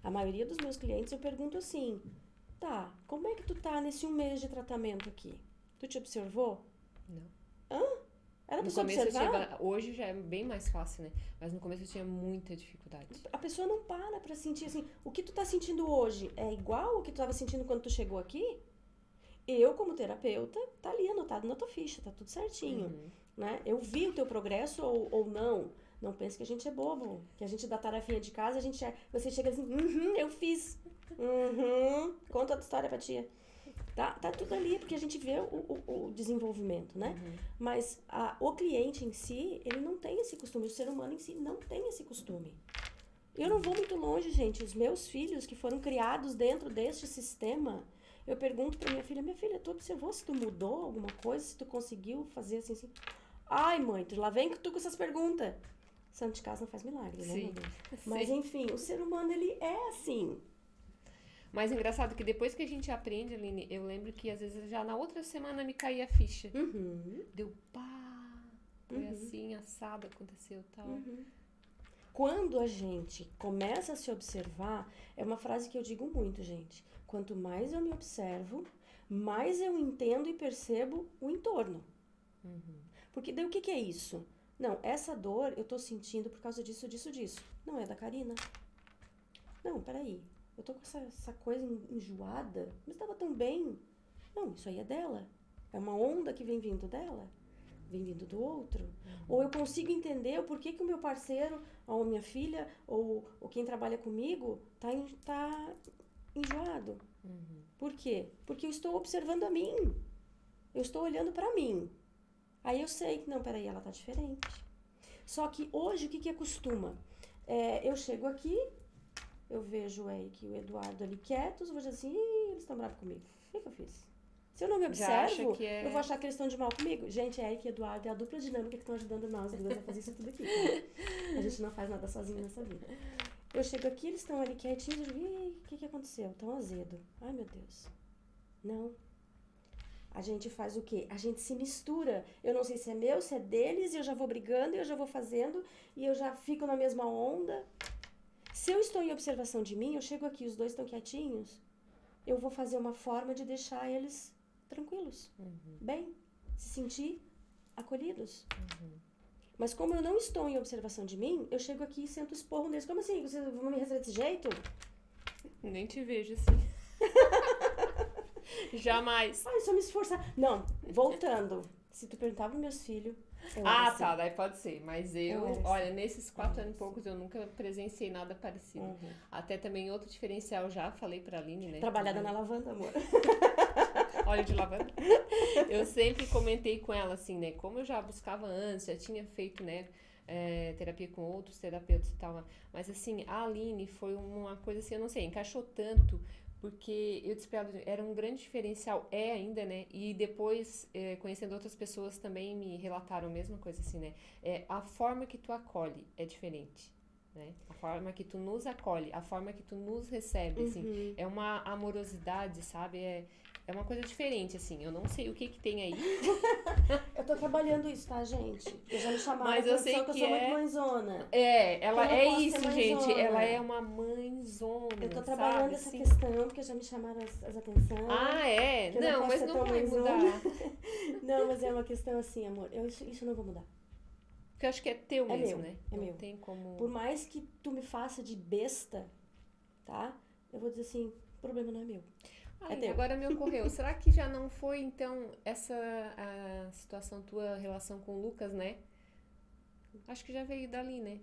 A maioria dos meus clientes eu pergunto assim, tá, como é que tu tá nesse 1 mês de tratamento aqui? Tu te observou? Não. Era pra No se começo observar? hoje já é bem mais fácil, né? Mas no começo eu tinha muita dificuldade. A pessoa não para pra sentir assim, o que tu tá sentindo hoje é igual ao que tu tava sentindo quando tu chegou aqui? Eu, como terapeuta, tá ali anotado na tua ficha, tá tudo certinho, né? Eu vi o teu progresso ou não. Não pense que a gente é bobo, que a gente dá tarefinha de casa, você chega assim, eu fiz. Conta a tua história pra tia. Tá tudo ali, porque a gente vê o desenvolvimento, né? Mas o cliente em si, ele não tem esse costume. O ser humano em si não tem esse costume. Eu não vou muito longe, gente. Os meus filhos, que foram criados dentro deste sistema, eu pergunto pra minha filha, tu observou se tu mudou alguma coisa? Se tu conseguiu fazer assim? Ai, mãe, lá vem tu com essas perguntas. Santo de casa não faz milagre, né? Sim. Mas, enfim, o ser humano, ele é assim. Mas engraçado que depois que a gente aprende, Aline, eu lembro que às vezes já na outra semana me caía a ficha. Deu pá, foi assim, assado, aconteceu tal. Quando a gente começa a se observar, é uma frase que eu digo muito, gente. Quanto mais eu me observo, mais eu entendo e percebo o entorno. Porque daí o que é isso? Não, essa dor eu tô sentindo por causa disso. Não é da Karina. Não, peraí. Eu tô com essa coisa enjoada, mas tava tão bem. Não, isso aí é dela. É uma onda que vem vindo dela, vem vindo do outro. Ou eu consigo entender o porquê que o meu parceiro, ou a minha filha, ou quem trabalha comigo, tá enjoado. Por quê? Porque eu estou observando a mim. Eu estou olhando pra mim. Aí eu sei que, não, peraí, ela tá diferente. Só que hoje, o que costuma? Eu chego aqui, eu vejo o Eric e o Eduardo ali quietos, eu vou dizer assim, eles estão bravos comigo. O que eu fiz? Se eu não me observo, eu vou achar que eles estão de mal comigo. Gente, Eric e Eduardo é a dupla dinâmica que estão ajudando nós duas a fazer isso tudo aqui. Tá? A gente não faz nada sozinho nessa vida. Eu chego aqui, eles estão ali quietinhos, eu digo, o que aconteceu? Tão azedo. Ai, meu Deus. Não. A gente faz o quê? A gente se mistura. Eu não sei se é meu, se é deles, e eu já vou brigando, e eu já vou fazendo, e eu já fico na mesma onda. Se eu estou em observação de mim, eu chego aqui, os dois estão quietinhos, eu vou fazer uma forma de deixar eles tranquilos, bem, se sentir acolhidos. Mas como eu não estou em observação de mim, eu chego aqui e sento esporro neles. Como assim? Vocês vão me receber desse jeito? Nem te vejo assim. Jamais. Ai, só me esforçar. Não, voltando. Se tu perguntar pros meus filhos... Tá, daí pode ser. Mas olha, nesses 4 anos e poucos eu nunca presenciei nada parecido. Até também outro diferencial, já falei pra Aline, né? Trabalhada na lavanda, amor. Óleo de lavanda. Eu sempre comentei com ela, assim, né? Como eu já buscava antes, já tinha feito, né? Terapia com outros terapeutas e tal. Mas, assim, a Aline foi uma coisa assim, eu não sei, encaixou tanto... Porque eu disse pra ela, era um grande diferencial, ainda, né? E depois, conhecendo outras pessoas, também me relataram a mesma coisa, assim, né? A forma que tu acolhe é diferente, né? A forma que tu nos acolhe, a forma que tu nos recebe, assim. É uma amorosidade, sabe? é uma coisa diferente, assim. Eu não sei o que tem aí. Eu tô trabalhando isso, tá, gente? Eu já me chamaram Mas a eu sei atenção que eu que sou muito é. mãezona. Ela Eu não é posso ser isso, gente. mãezona. Ela é uma mãezona, Eu tô trabalhando sabe? essa Assim. questão, porque já me chamaram as atenções. Ah, é? Que eu não Não, posso mas ser não tão vai mãezona. mudar. Não, mas é uma questão assim, amor. Isso eu não vou mudar. Porque eu acho que é teu É mesmo, meu, né? é Não meu. tem como. Por mais que tu me faça de besta, tá? Eu vou dizer assim, o problema não é meu. Ai, teu. agora me ocorreu. Será que já não foi, então, essa a situação tua relação com o Lucas, né? Acho que já veio dali, né?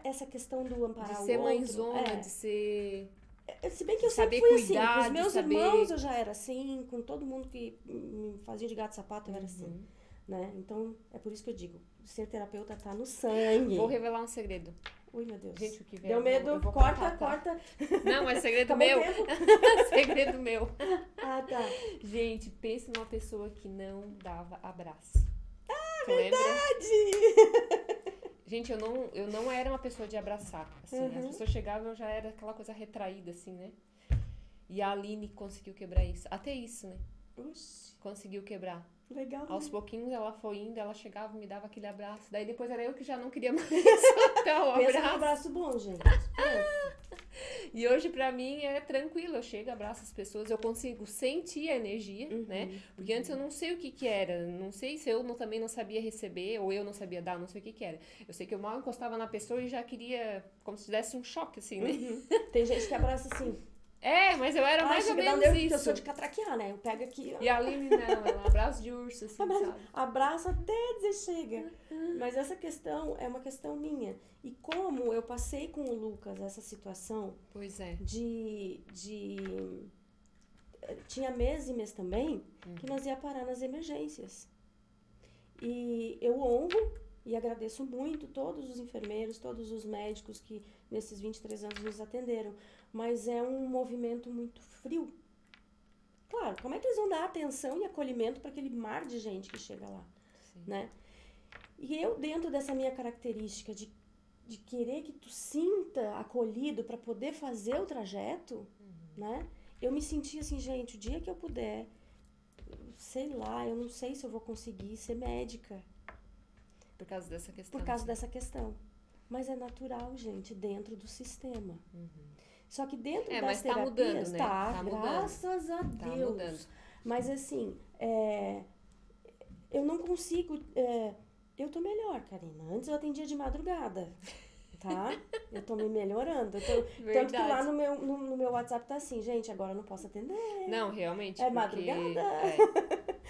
Essa questão do amparar De o ser outro. mãezona, de ser. Se bem que de eu sempre saber fui assim. cuidar, Com os de meus saber- irmãos eu já era assim. Com todo mundo que me fazia de gato e sapato eu era assim. Né? Então, é por isso que eu digo, ser terapeuta tá no sangue. Vou revelar um segredo. Ui, meu Deus. Gente, o que vier, Deu medo? eu vou Corta, contar, tá? corta. Não, é segredo Acabou o meu. tempo? Segredo meu. Ah, tá. Gente, pense numa pessoa que não dava abraço. Tu lembra? Gente, eu não era uma pessoa de abraçar. Assim, As pessoas chegavam, eu já era aquela coisa retraída, assim, né? E a Aline conseguiu quebrar isso. Até isso, né? Oxi, Conseguiu quebrar. legal. Aos pouquinhos ela foi indo, ela chegava, me dava aquele abraço. Daí depois era eu que já não queria mais dar o Pensa num abraço. abraço bom, gente. Pensa. E hoje pra mim é tranquilo, eu chego, abraço as pessoas, eu consigo sentir a energia, né? Porque antes eu não sei o que era, não sei se eu também não sabia receber, ou eu não sabia dar, não sei o que era. Eu sei que eu mal encostava na pessoa e já queria, como se desse um choque, assim, né? Tem gente que abraça assim. Mas eu era mais ou chega a dar um menos nervo, porque eu isso. sou de catraquear, né? Eu pego aqui, E a Aline não, ela é um abraço de urso, assim, sabe? abraço até dizer chega. Mas essa questão é uma questão minha. E como eu passei com o Lucas essa situação Pois é. Tinha mês e mês também que nós ia parar nas emergências. E eu honro e agradeço muito todos os enfermeiros, todos os médicos que nesses 23 anos nos atenderam. Mas é um movimento muito frio. Claro, como é que eles vão dar atenção e acolhimento para aquele mar de gente que chega lá, né? E eu, dentro dessa minha característica de querer que tu sinta acolhido para poder fazer o trajeto, né? Eu me senti assim, gente, o dia que eu puder, sei lá, eu não sei se eu vou conseguir ser médica. Por causa dessa questão. Por causa dessa questão. Mas é natural, gente, dentro do sistema. Só que dentro das mas tá terapias, mudando, né? Tá graças a Tá Deus. mudando. Mas assim, eu não consigo... eu tô melhor, Karina. Antes eu atendia de madrugada, tá? Eu tô me melhorando. Tanto que lá no meu WhatsApp tá assim, gente, agora eu não posso atender. Não, realmente. É porque, madrugada.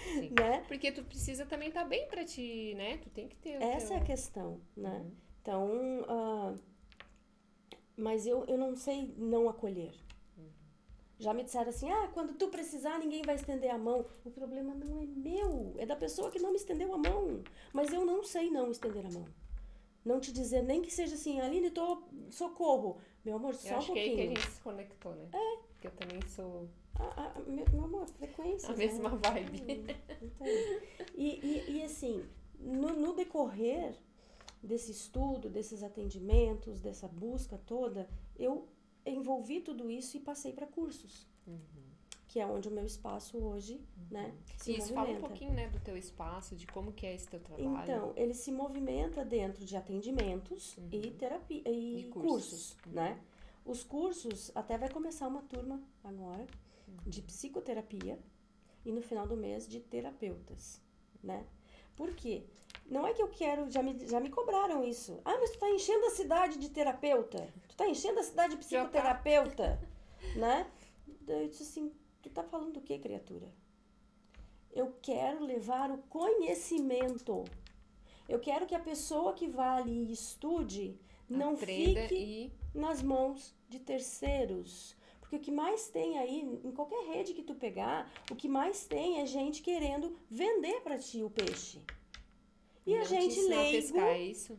Sim. Né? Porque tu precisa também estar bem pra ti, né? Tu tem que ter Essa é a questão, né? Então, mas eu não sei não acolher. Já me disseram assim, quando tu precisar, ninguém vai estender a mão. O problema não é meu, é da pessoa que não me estendeu a mão. Mas eu não sei não estender a mão. Não te dizer nem que seja assim, Aline, socorro. Meu amor, só um pouquinho. Eu acho que é aí que a gente se conectou, né? Porque eu também sou Meu amor, frequência. a mesma vibe. Então, e assim, no decorrer desse estudo, desses atendimentos, dessa busca toda, eu envolvi tudo isso e passei para cursos. Que é onde o meu espaço hoje, né, se Isso, movimenta. fala um pouquinho, né, do teu espaço, de como que é esse teu trabalho. Então, ele se movimenta dentro de atendimentos e terapia e cursos, né? Os cursos, até vai começar uma turma agora de psicoterapia e no final do mês de terapeutas, né? Por quê? Não é que eu quero, já me cobraram isso. Mas tu tá enchendo a cidade de terapeuta. Tu tá enchendo a cidade de psicoterapeuta, né? Eu disse assim, tu tá falando do que, criatura? Eu quero levar o conhecimento. Eu quero que a pessoa que vá ali e estude não fique nas mãos de terceiros. Porque o que mais tem aí, em qualquer rede que tu pegar, o que mais tem é gente querendo vender pra ti o peixe. E a gente leigo, a pescar, é isso?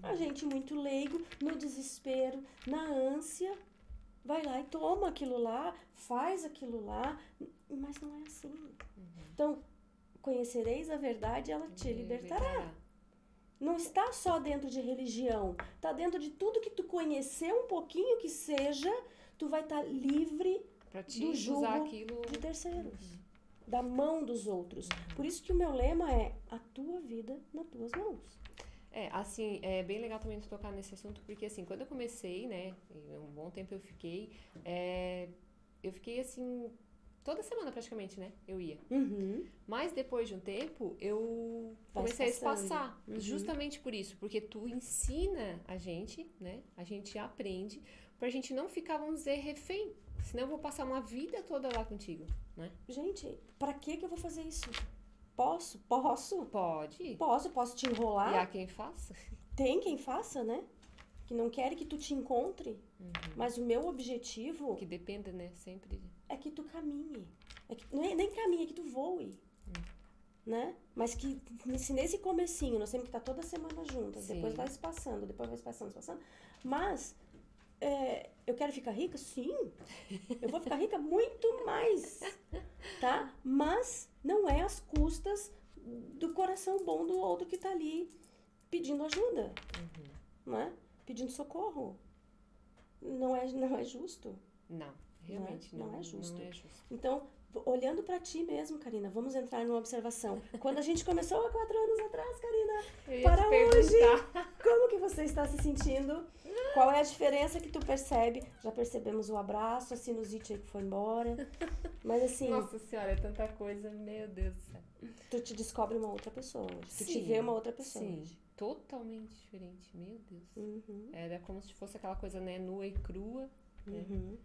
A gente muito leigo, no desespero, na ânsia, vai lá e toma aquilo lá, faz aquilo lá, mas não é assim. Então, conhecereis a verdade, ela te libertará. Não está só dentro de religião, está dentro de tudo que tu conhecer um pouquinho que seja, tu vai estar livre Pra te do usar jugo aquilo. de terceiros, da mão dos outros. Por isso que o meu lema é a tua vida nas tuas mãos. Assim, é bem legal também tu tocar nesse assunto, porque assim, quando eu comecei, né, e um bom tempo eu fiquei assim, toda semana praticamente, né, eu ia. Mas depois de um tempo, eu comecei a espaçar, justamente por isso, porque tu ensina a gente, né, a gente aprende, pra gente não ficar, vamos dizer, refém, senão eu vou passar uma vida toda lá contigo, né? Gente, pra que eu vou fazer isso? Posso? Posso. Pode. Posso te enrolar? E há quem faça. Tem quem faça, né? Que não quer que tu te encontre. Mas o meu objetivo Que dependa, né, sempre. é que tu caminhe. Não é nem caminhe, é que tu voe. Né? Mas que se nesse comecinho, nós temos que estar toda semana juntas. Sim. Depois vai se passando. Mas eu quero ficar rica? Sim. Eu vou ficar rica muito mais. Tá? Mas não é às custas do coração bom do outro que tá ali pedindo ajuda. Né? Pedindo socorro. Não é justo. Não, realmente Não é justo. Não é justo. Então, olhando pra ti mesmo, Karina, vamos entrar numa observação. Quando a gente começou há 4 anos atrás, Karina, Eu ia para te hoje, perguntar. como que você está se sentindo? Qual é a diferença que tu percebe? Já percebemos o abraço, a sinusite aí que foi embora. Mas assim, Nossa senhora, é tanta coisa, meu Deus do céu. tu te descobre uma outra pessoa hoje. Tu te Sim, vê uma outra pessoa Sim, hoje. totalmente diferente, meu Deus. Uhum, Era como se fosse aquela coisa, né, nua e crua. Né? uhum.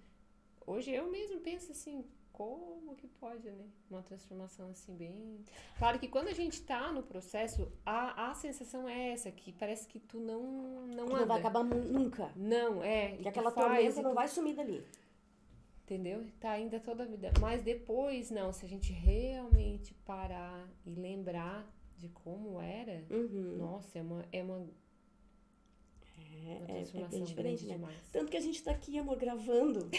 Hoje eu mesmo penso assim, como que pode, né? Uma transformação assim bem... Claro que quando a gente tá no processo, a sensação é essa, que parece que tu não Não anda. vai acabar nunca. Não, e Que tu aquela faz, tormenta e não tu- vai sumir dali. Entendeu? Tá ainda toda a vida. Mas depois, não, se a gente realmente parar e lembrar de como era, nossa, é uma transformação bem diferente, grande né? demais. Tanto que a gente tá aqui, amor, gravando,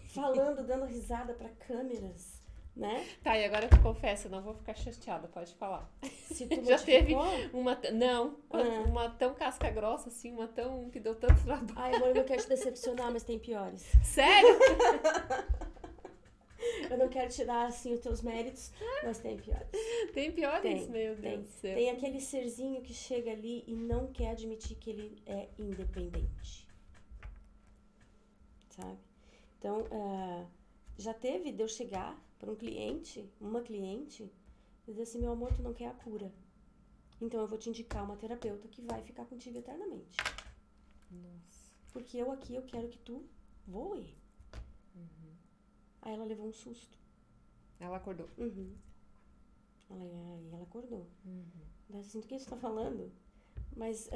falando, dando risada pra câmeras, né? Tá, e agora eu confesso, eu não vou ficar chateada, pode falar. Se tu Já teve modificou... uma tão casca grossa assim, uma tão que deu tanto trabalho. Ai, amor, eu não quero te decepcionar, mas tem piores. Sério? Eu não quero tirar, assim, os teus méritos, mas tem piores. Tem piores? Tem, Meu Deus do céu. Tem aquele serzinho que chega ali e não quer admitir que ele é independente. Sabe? Então, já teve de eu chegar para uma cliente, e dizer assim, meu amor, tu não quer a cura. Então eu vou te indicar uma terapeuta que vai ficar contigo eternamente. Nossa. Porque eu quero que tu voe. Aí ela levou um susto. Ela acordou. Aí ela acordou. Daí assim, do que você tá falando? Mas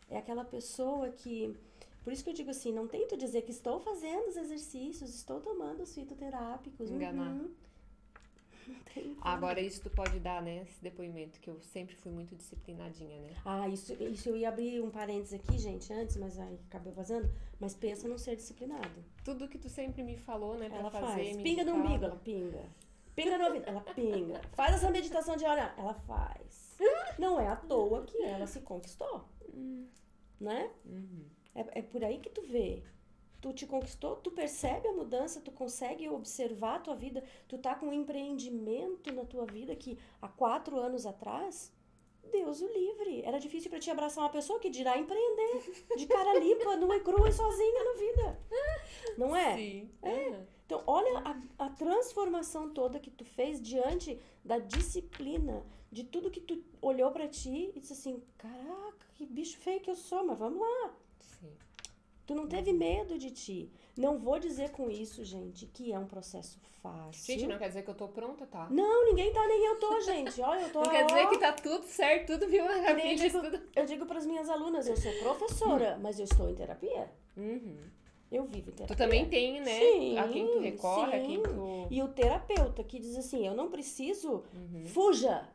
é aquela pessoa que... Por isso que eu digo assim, não tento dizer que estou fazendo os exercícios, estou tomando os fitoterápicos. Enganar. Não tem como. Agora isso tu pode dar, né, esse depoimento, que eu sempre fui muito disciplinadinha, né? Ah, isso eu ia abrir um parênteses aqui, gente, antes, mas aí acabou vazando. Mas pensa num ser disciplinado. Tudo que tu sempre me falou, né, pra Ela fazer, faz. me Pinga no indicava. umbigo, ela pinga. Pinga no ouvido, ela pinga. Faz essa meditação de olhar, ela faz. Não é à toa que ela se conquistou. Né? É por aí que tu vê. Tu te conquistou, tu percebe a mudança, tu consegue observar a tua vida, tu tá com um empreendimento na tua vida que há 4 anos atrás, Deus o livre. Era difícil pra te abraçar uma pessoa que dirá empreender de cara limpa, nua e crua e sozinha na vida. Não é? Sim. Então, olha a transformação toda que tu fez diante da disciplina, de tudo que tu olhou pra ti e disse assim, caraca, que bicho feio que eu sou, mas vamos lá. Sim. Tu não teve medo de ti. Não vou dizer com isso, gente, que é um processo fácil. Gente, não quer dizer que eu tô pronta, tá? Não, ninguém tá, nem eu tô, gente. Olha, eu tô... Não quer dizer que tá tudo certo, tudo mil maravilhas, tudo... Eu digo pras minhas alunas, eu sou professora, mas eu estou em terapia. Eu vivo em terapia. Tu também tem, né? Sim, a quem tu recorre, a sim. quem tu... E o terapeuta que diz assim, eu não preciso, fuja.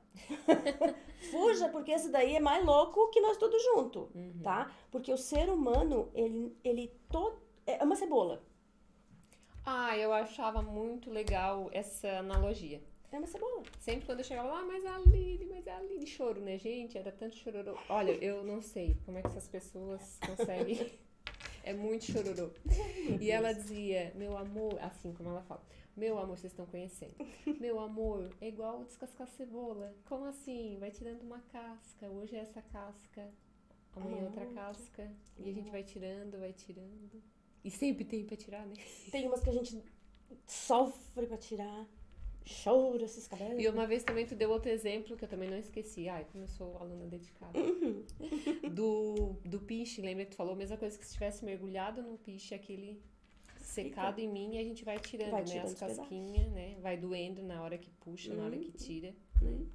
Fuja, porque esse daí é mais louco que nós todos juntos, tá? Porque o ser humano, ele é uma cebola. Ah, eu achava muito legal essa analogia. É uma cebola. Sempre quando eu chegava lá, mas a Aline, choro, né, gente? Era tanto chororô. Olha, eu não sei como é que essas pessoas conseguem... É muito chororô. E ela dizia, meu amor, assim como ela fala, meu amor, vocês estão conhecendo. Meu amor, é igual descascar cebola. Como assim? Vai tirando uma casca. Hoje é essa casca, amanhã é outra casca. E a gente vai tirando, vai tirando. E sempre tem pra tirar, né? Tem umas que a gente sofre pra tirar, chora esses cabelos. E uma vez também tu deu outro exemplo que eu também não esqueci. Ai, como eu sou aluna dedicada. Do piche, lembra que tu falou a mesma coisa que se tivesse mergulhado no piche, aquele secado em mim, e a gente vai tirando, Vai né? tirando As os pedaços. casquinhas, né? Vai doendo na hora que puxa, na hora que tira, né?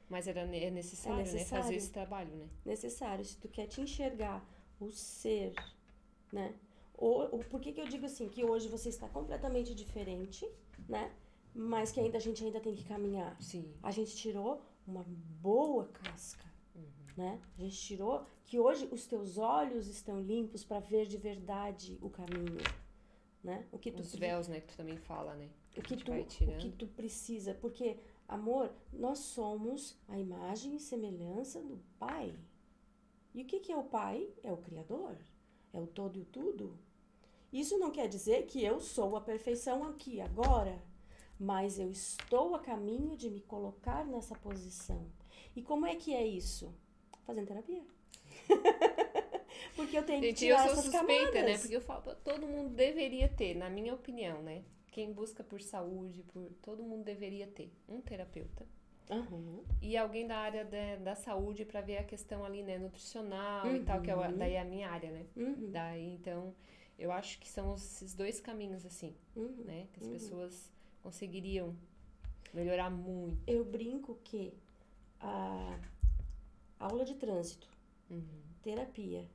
Mas é necessário, né? Fazer esse trabalho, né? Necessário. Se tu quer te enxergar o ser, né? Por que eu digo assim, que hoje você está completamente diferente, né? Mas que a gente ainda tem que caminhar. Sim. A gente tirou uma boa casca, né? A gente tirou que hoje os teus olhos estão limpos para ver de verdade o caminho, né? O que tu Os véus, né? Que tu também fala, né? o que vai tirando. o que tu precisa, porque amor, nós somos a imagem e semelhança do Pai. E o que é o Pai? É o Criador, é o todo e o tudo. Isso não quer dizer que eu sou a perfeição aqui agora, mas eu estou a caminho de me colocar nessa posição. E como é que é isso? Fazendo terapia. Porque eu tenho que tirar eu sou essas suspeita, camadas. né? Porque eu falo, todo mundo deveria ter, na minha opinião, né? Quem busca por saúde, todo mundo deveria ter um terapeuta. E alguém da área da saúde para ver a questão ali, né, nutricional e tal, que é daí é a minha área, né? Daí, então, eu acho que são esses dois caminhos, assim, né? Que as pessoas conseguiriam melhorar muito. Eu brinco que a aula de trânsito, terapia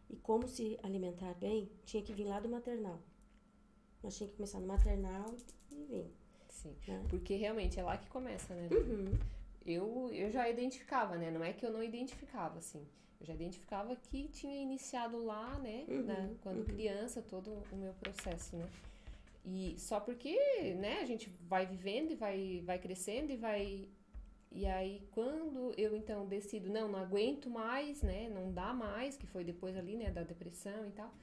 e como se alimentar bem tinha que vir lá do maternal. Nós tinha que começar no maternal e vir. Sim, né? Porque realmente é lá que começa, né? Eu já identificava, né? Não é que eu não identificava, assim. Eu já identificava que tinha iniciado lá, né? Quando criança, todo o meu processo, né? E só porque, né? A gente vai vivendo e vai crescendo e vai... E aí, quando eu, então, decido, não aguento mais, né? Não dá mais, que foi depois ali, né? Da depressão e tal.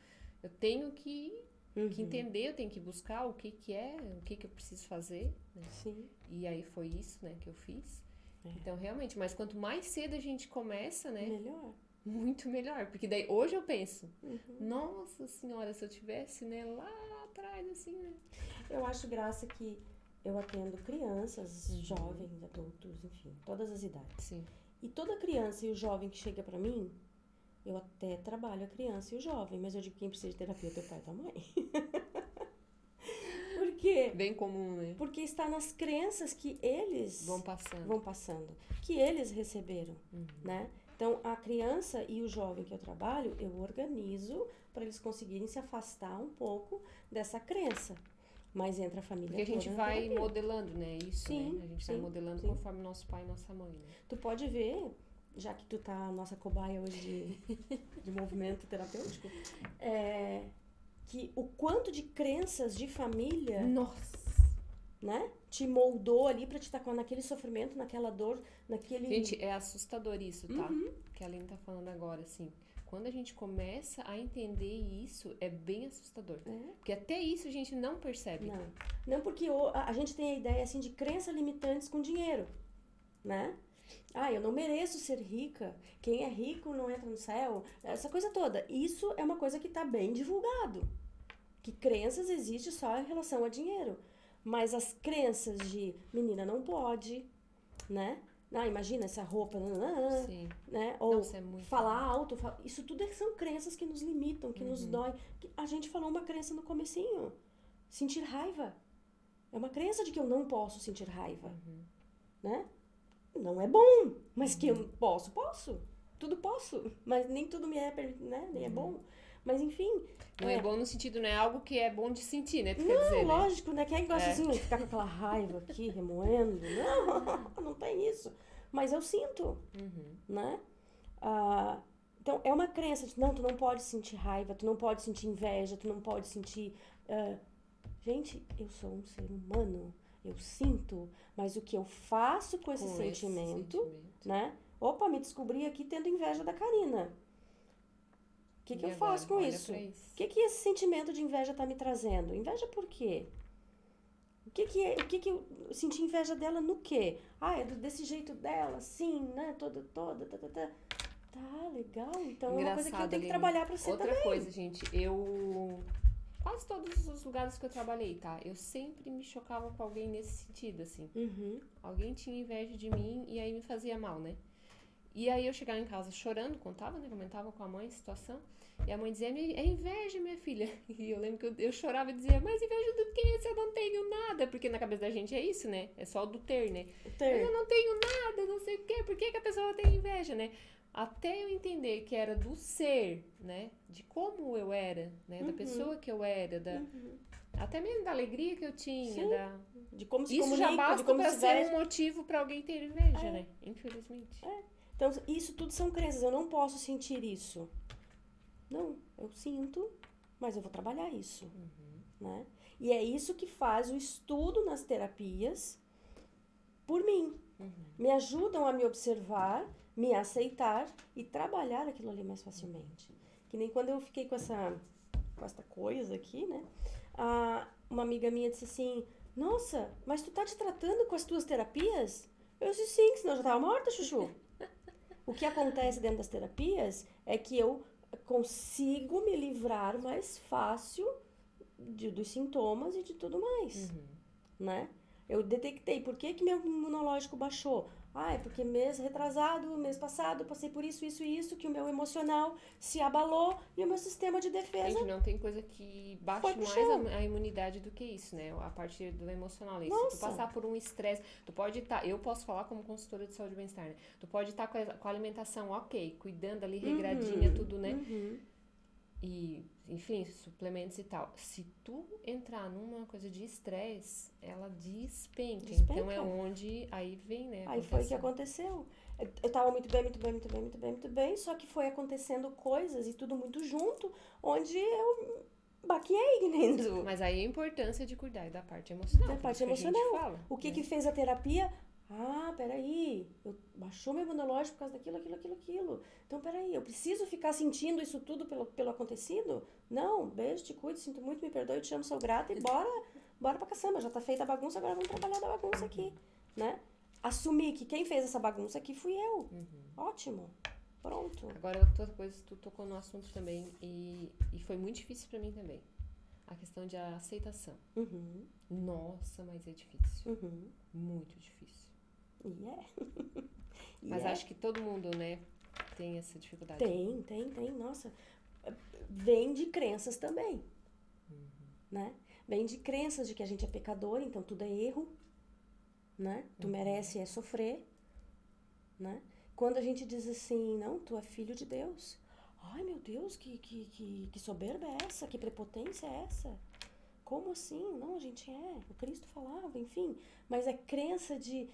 Eu tenho que entender, eu tenho que buscar o que é, o que eu preciso fazer, né? Sim. E aí foi isso, né, que eu fiz. Então, realmente, mas quanto mais cedo a gente começa, né? Melhor. Muito melhor. Porque daí, hoje eu penso, nossa senhora, se eu tivesse, né, lá atrás, assim, né? Eu acho graça que eu atendo crianças, jovens, adultos, enfim, todas as idades. Sim. E toda criança e o jovem que chega pra mim, eu até trabalho a criança e o jovem, mas eu digo que quem precisa de terapia é teu pai e tua mãe. Por quê? Bem comum, né? Porque está nas crenças que eles Vão passando. que eles receberam, né? Então, a criança e o jovem que eu trabalho, eu organizo para eles conseguirem se afastar um pouco dessa crença. Mas entra a família Porque a gente toda na vai terapia. modelando, né? Isso, Sim, né? A gente vai sim, modelando sim. conforme nosso pai e nossa mãe, né? Tu pode ver, já que tu tá a nossa cobaia hoje de movimento terapêutico, que o quanto de crenças de família, Nossa! né, te moldou ali pra te estar naquele sofrimento, naquela dor, naquele... Gente, é assustador isso, tá? Que a Aline tá falando agora, assim. Quando a gente começa a entender isso, é bem assustador. Porque até isso a gente não percebe. Não porque a gente tem a ideia, assim, de crenças limitantes com dinheiro, né? Ah, eu não mereço ser rica. Quem é rico não entra no céu. Essa coisa toda. Isso é uma coisa que tá bem divulgado. Que crenças existem só em relação a dinheiro. Mas as crenças de menina não pode, né? Ah, imagina essa roupa, Sim. né? Ou Nossa, é muito falar alto. Isso tudo são crenças que nos limitam, que nos doem. A gente falou uma crença no comecinho. Sentir raiva. É uma crença de que eu não posso sentir raiva, né? Não é bom, mas que eu posso. Tudo posso, mas nem tudo me é, né? Nem é bom. Mas enfim... Não é bom no sentido, não é algo que é bom de sentir, né? Tu não, quer dizer, lógico, né? Quem gosta assim, de ficar com aquela raiva aqui, remoendo? Não tem isso. Mas eu sinto, né? Então, é uma crença de, não, tu não pode sentir raiva, tu não pode sentir inveja, tu não pode sentir... Gente, eu sou um ser humano, eu sinto, mas o que eu faço com esse sentimento, né? Opa, me descobri aqui tendo inveja da Karina. que E eu agora? faço com Olha isso? pra isso. O que esse sentimento de inveja tá me trazendo? Inveja por quê? O que eu senti inveja dela no quê? Ah, é desse jeito dela, assim, né? Toda, tá. Tá, legal. Então é uma coisa que eu Engraçado, tenho que Aline. trabalhar pra ser Outra também. coisa, gente, eu... Quase todos os lugares que eu trabalhei, tá? Eu sempre me chocava com alguém nesse sentido, assim. Uhum. Alguém tinha inveja de mim e aí me fazia mal, né? E aí eu chegava em casa chorando, contava, né? Comentava com a mãe a situação. E a mãe dizia, é inveja, minha filha. E eu lembro que eu chorava e dizia, mas inveja do quê? Se eu não tenho nada. Porque na cabeça da gente é isso, né? É só do ter, né? Mas eu não tenho nada, não sei o quê. Por que a pessoa tem inveja, né? Até eu entender que era do ser, né? De como eu era, né? Da pessoa que eu era, até mesmo da alegria que eu tinha, Sim. da... De como se Isso já comunica, de basta como pra se ser veste. um motivo pra alguém ter inveja, né? Infelizmente. Então, isso tudo são crenças. Eu não posso sentir isso. Não, eu sinto, mas eu vou trabalhar isso, né? E é isso que faz o estudo nas terapias por mim. Me ajudam a me observar, me aceitar e trabalhar aquilo ali mais facilmente. Que nem quando eu fiquei com essa coisa aqui, né? Uma amiga minha disse assim, nossa, mas tu tá te tratando com as tuas terapias? Eu disse sim, senão eu já tava morta, chuchu. O que acontece dentro das terapias é que eu consigo me livrar mais fácil dos sintomas e de tudo mais, né? Eu detectei por que meu imunológico baixou. Ah, é porque mês retrasado, mês passado, eu passei por isso, que o meu emocional se abalou e o meu sistema de defesa Gente, não tem coisa que baixe foi pro mais chão. a imunidade do que isso, né? A parte do emocional. Se tu Nossa. passar por um estresse, tu pode estar... Eu posso falar como consultora de saúde e bem-estar, né? Tu pode estar com a alimentação ok, cuidando ali, regradinha, tudo, né? E, enfim, suplementos e tal. Se tu entrar numa coisa de estresse, ela despenca. Então é onde aí vem, né? Aí foi o que aconteceu. Eu tava muito bem, só que foi acontecendo coisas e tudo muito junto, onde eu baqueei dentro. Mas aí a importância de cuidar da parte emocional. Da parte emocional. O que fez a terapia? Ah, peraí, baixou meu imunológico por causa daquilo. Então, peraí, eu preciso ficar sentindo isso tudo pelo acontecido? Não, beijo, te cuido, sinto muito, me perdoe, te amo, sou grata e bora pra caçamba. Já tá feita a bagunça, agora vamos trabalhar da bagunça aqui, né? Assumir que quem fez essa bagunça aqui fui eu. Ótimo. Pronto. Agora, outra coisa, tu tocou no assunto também e foi muito difícil pra mim também. A questão de aceitação. Nossa, mas é difícil. Muito difícil. Mas acho que todo mundo, né, tem essa dificuldade. Tem. Nossa, vem de crenças também, né? Vem de crenças de que a gente é pecador, então tudo é erro, né? Tu merece sofrer, né? Quando a gente diz assim, não, tu é filho de Deus. Ai, meu Deus, que soberba é essa? Que prepotência é essa? Como assim? Não, a gente o Cristo falava, enfim. Mas é crença de,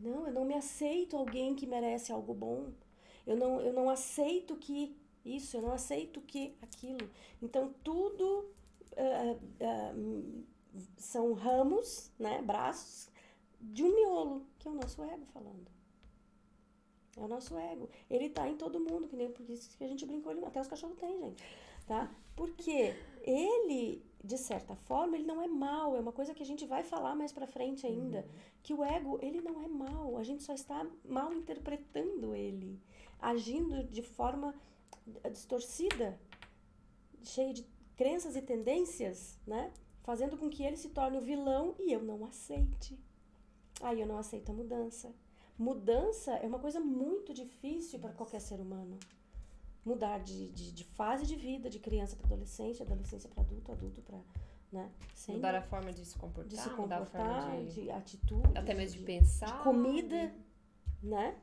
não, eu não me aceito alguém que merece algo bom. Eu não aceito que isso, eu não aceito que aquilo. Então, tudo são ramos, né, braços, de um miolo, que é o nosso ego falando. É o nosso ego. Ele tá em todo mundo, que nem por isso que a gente brincou, até os cachorros têm, gente. Tá? Porque ele, de certa forma, ele não é mau. É uma coisa que a gente vai falar mais pra frente ainda. Que o ego, ele não é mau. A gente só está mal interpretando ele. Agindo de forma distorcida, cheio de crenças e tendências, né? Fazendo com que ele se torne o vilão e eu não aceite. Aí eu não aceito a mudança. Mudança é uma coisa muito difícil para qualquer ser humano. Mudar de fase de vida, de criança para adolescência, adolescência para adulto, adulto para, né? Mudar a forma de se comportar, mudar a forma de atitude, até mesmo de pensar, de comida, né?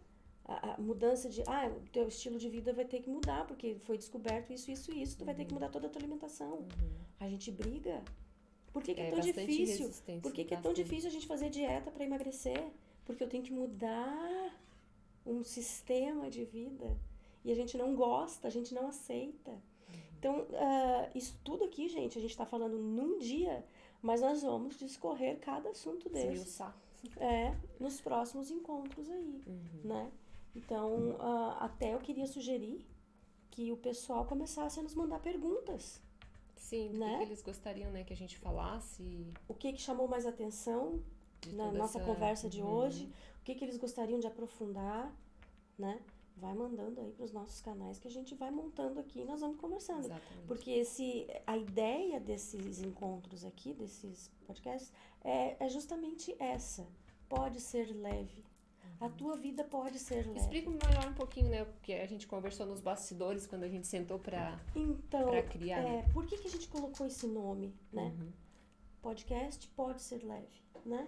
A mudança o teu estilo de vida vai ter que mudar, porque foi descoberto isso, tu vai ter que mudar toda a tua alimentação. A gente briga. Por que é tão difícil? Por que é tão difícil a gente fazer dieta para emagrecer? Porque eu tenho que mudar um sistema de vida. E a gente não gosta, a gente não aceita. Então, isso tudo aqui, gente, a gente está falando num dia, mas nós vamos discorrer cada assunto desse. Nos próximos encontros aí, né? Então, até eu queria sugerir que o pessoal começasse a nos mandar perguntas. Sim, do Né? que eles gostariam, né, que a gente falasse O que chamou mais atenção de na toda nossa essa... conversa de Uhum, hoje, o que eles gostariam de aprofundar, né? Vai mandando aí para os nossos canais que a gente vai montando aqui e nós vamos conversando. exatamente. Porque a ideia desses encontros aqui, desses podcasts, é justamente essa. Pode ser leve. A tua vida pode ser leve. Explica melhor um pouquinho, né, o que a gente conversou nos bastidores quando a gente sentou pra Então, criar, né? por que a gente colocou esse nome, né? Podcast pode ser leve, né?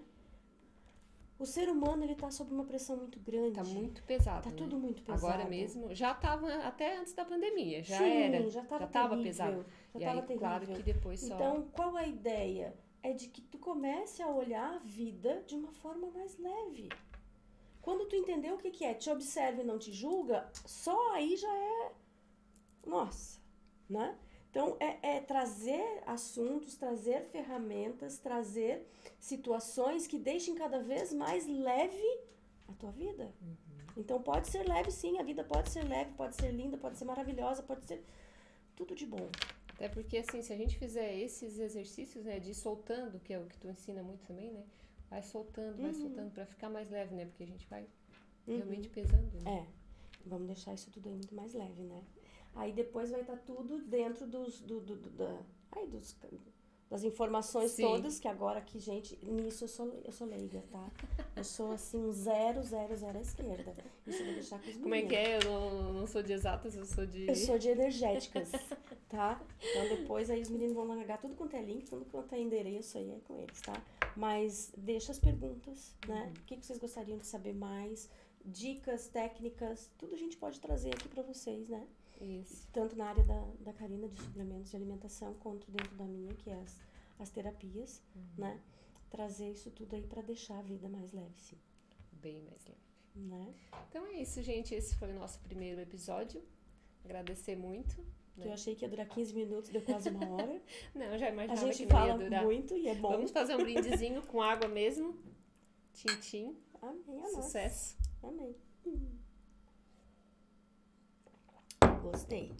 O ser humano, ele tá sob uma pressão muito grande. Tá muito pesado, Tá né? tudo muito pesado. Agora mesmo, já tava até antes da pandemia, já Sim, era. já tava tava terrível, pesado. já E tava aí, terrível. claro que depois só... Então, qual a ideia? É de que tu comece a olhar a vida de uma forma mais leve. Quando tu entender o que é, te observa e não te julga, só aí já é... Nossa, né? Então, é trazer assuntos, trazer ferramentas, trazer situações que deixem cada vez mais leve a tua vida. Então, pode ser leve sim, a vida pode ser leve, pode ser linda, pode ser maravilhosa, pode ser tudo de bom. Até porque, assim, se a gente fizer esses exercícios, né, de ir soltando, que é o que tu ensina muito também, né? Vai soltando pra ficar mais leve, né? Porque a gente vai realmente pesando, né? Vamos deixar isso tudo aí muito mais leve, né? Aí depois vai estar tudo dentro das informações Sim. todas, que agora que, gente, nisso eu sou leiga, tá? Eu sou, assim, um 0, 0, 0 à esquerda. Isso eu vou deixar com os meninos. Como é que é? Eu não sou de exatas, eu sou de... Eu sou de energéticas, tá? Então depois aí os meninos vão largar tudo quanto é link, tudo quanto é endereço aí é com eles, tá? Mas deixa as perguntas, né? O que vocês gostariam de saber mais? Dicas, técnicas, tudo a gente pode trazer aqui pra vocês, né? Isso. Tanto na área da Karina, de suplementos de alimentação, quanto dentro da minha, que é as terapias, né? Trazer isso tudo aí pra deixar a vida mais leve, sim. Bem mais leve. Né? Então é isso, gente. Esse foi o nosso primeiro episódio. Agradecer muito. Que eu achei que ia durar 15 minutos, deu quase uma hora. Não, já A imaginava gente que não fala ia durar. muito e é bom. Vamos fazer um brindezinho com água mesmo. Tchim, Amém, a nós. sucesso. Amém. Gostei.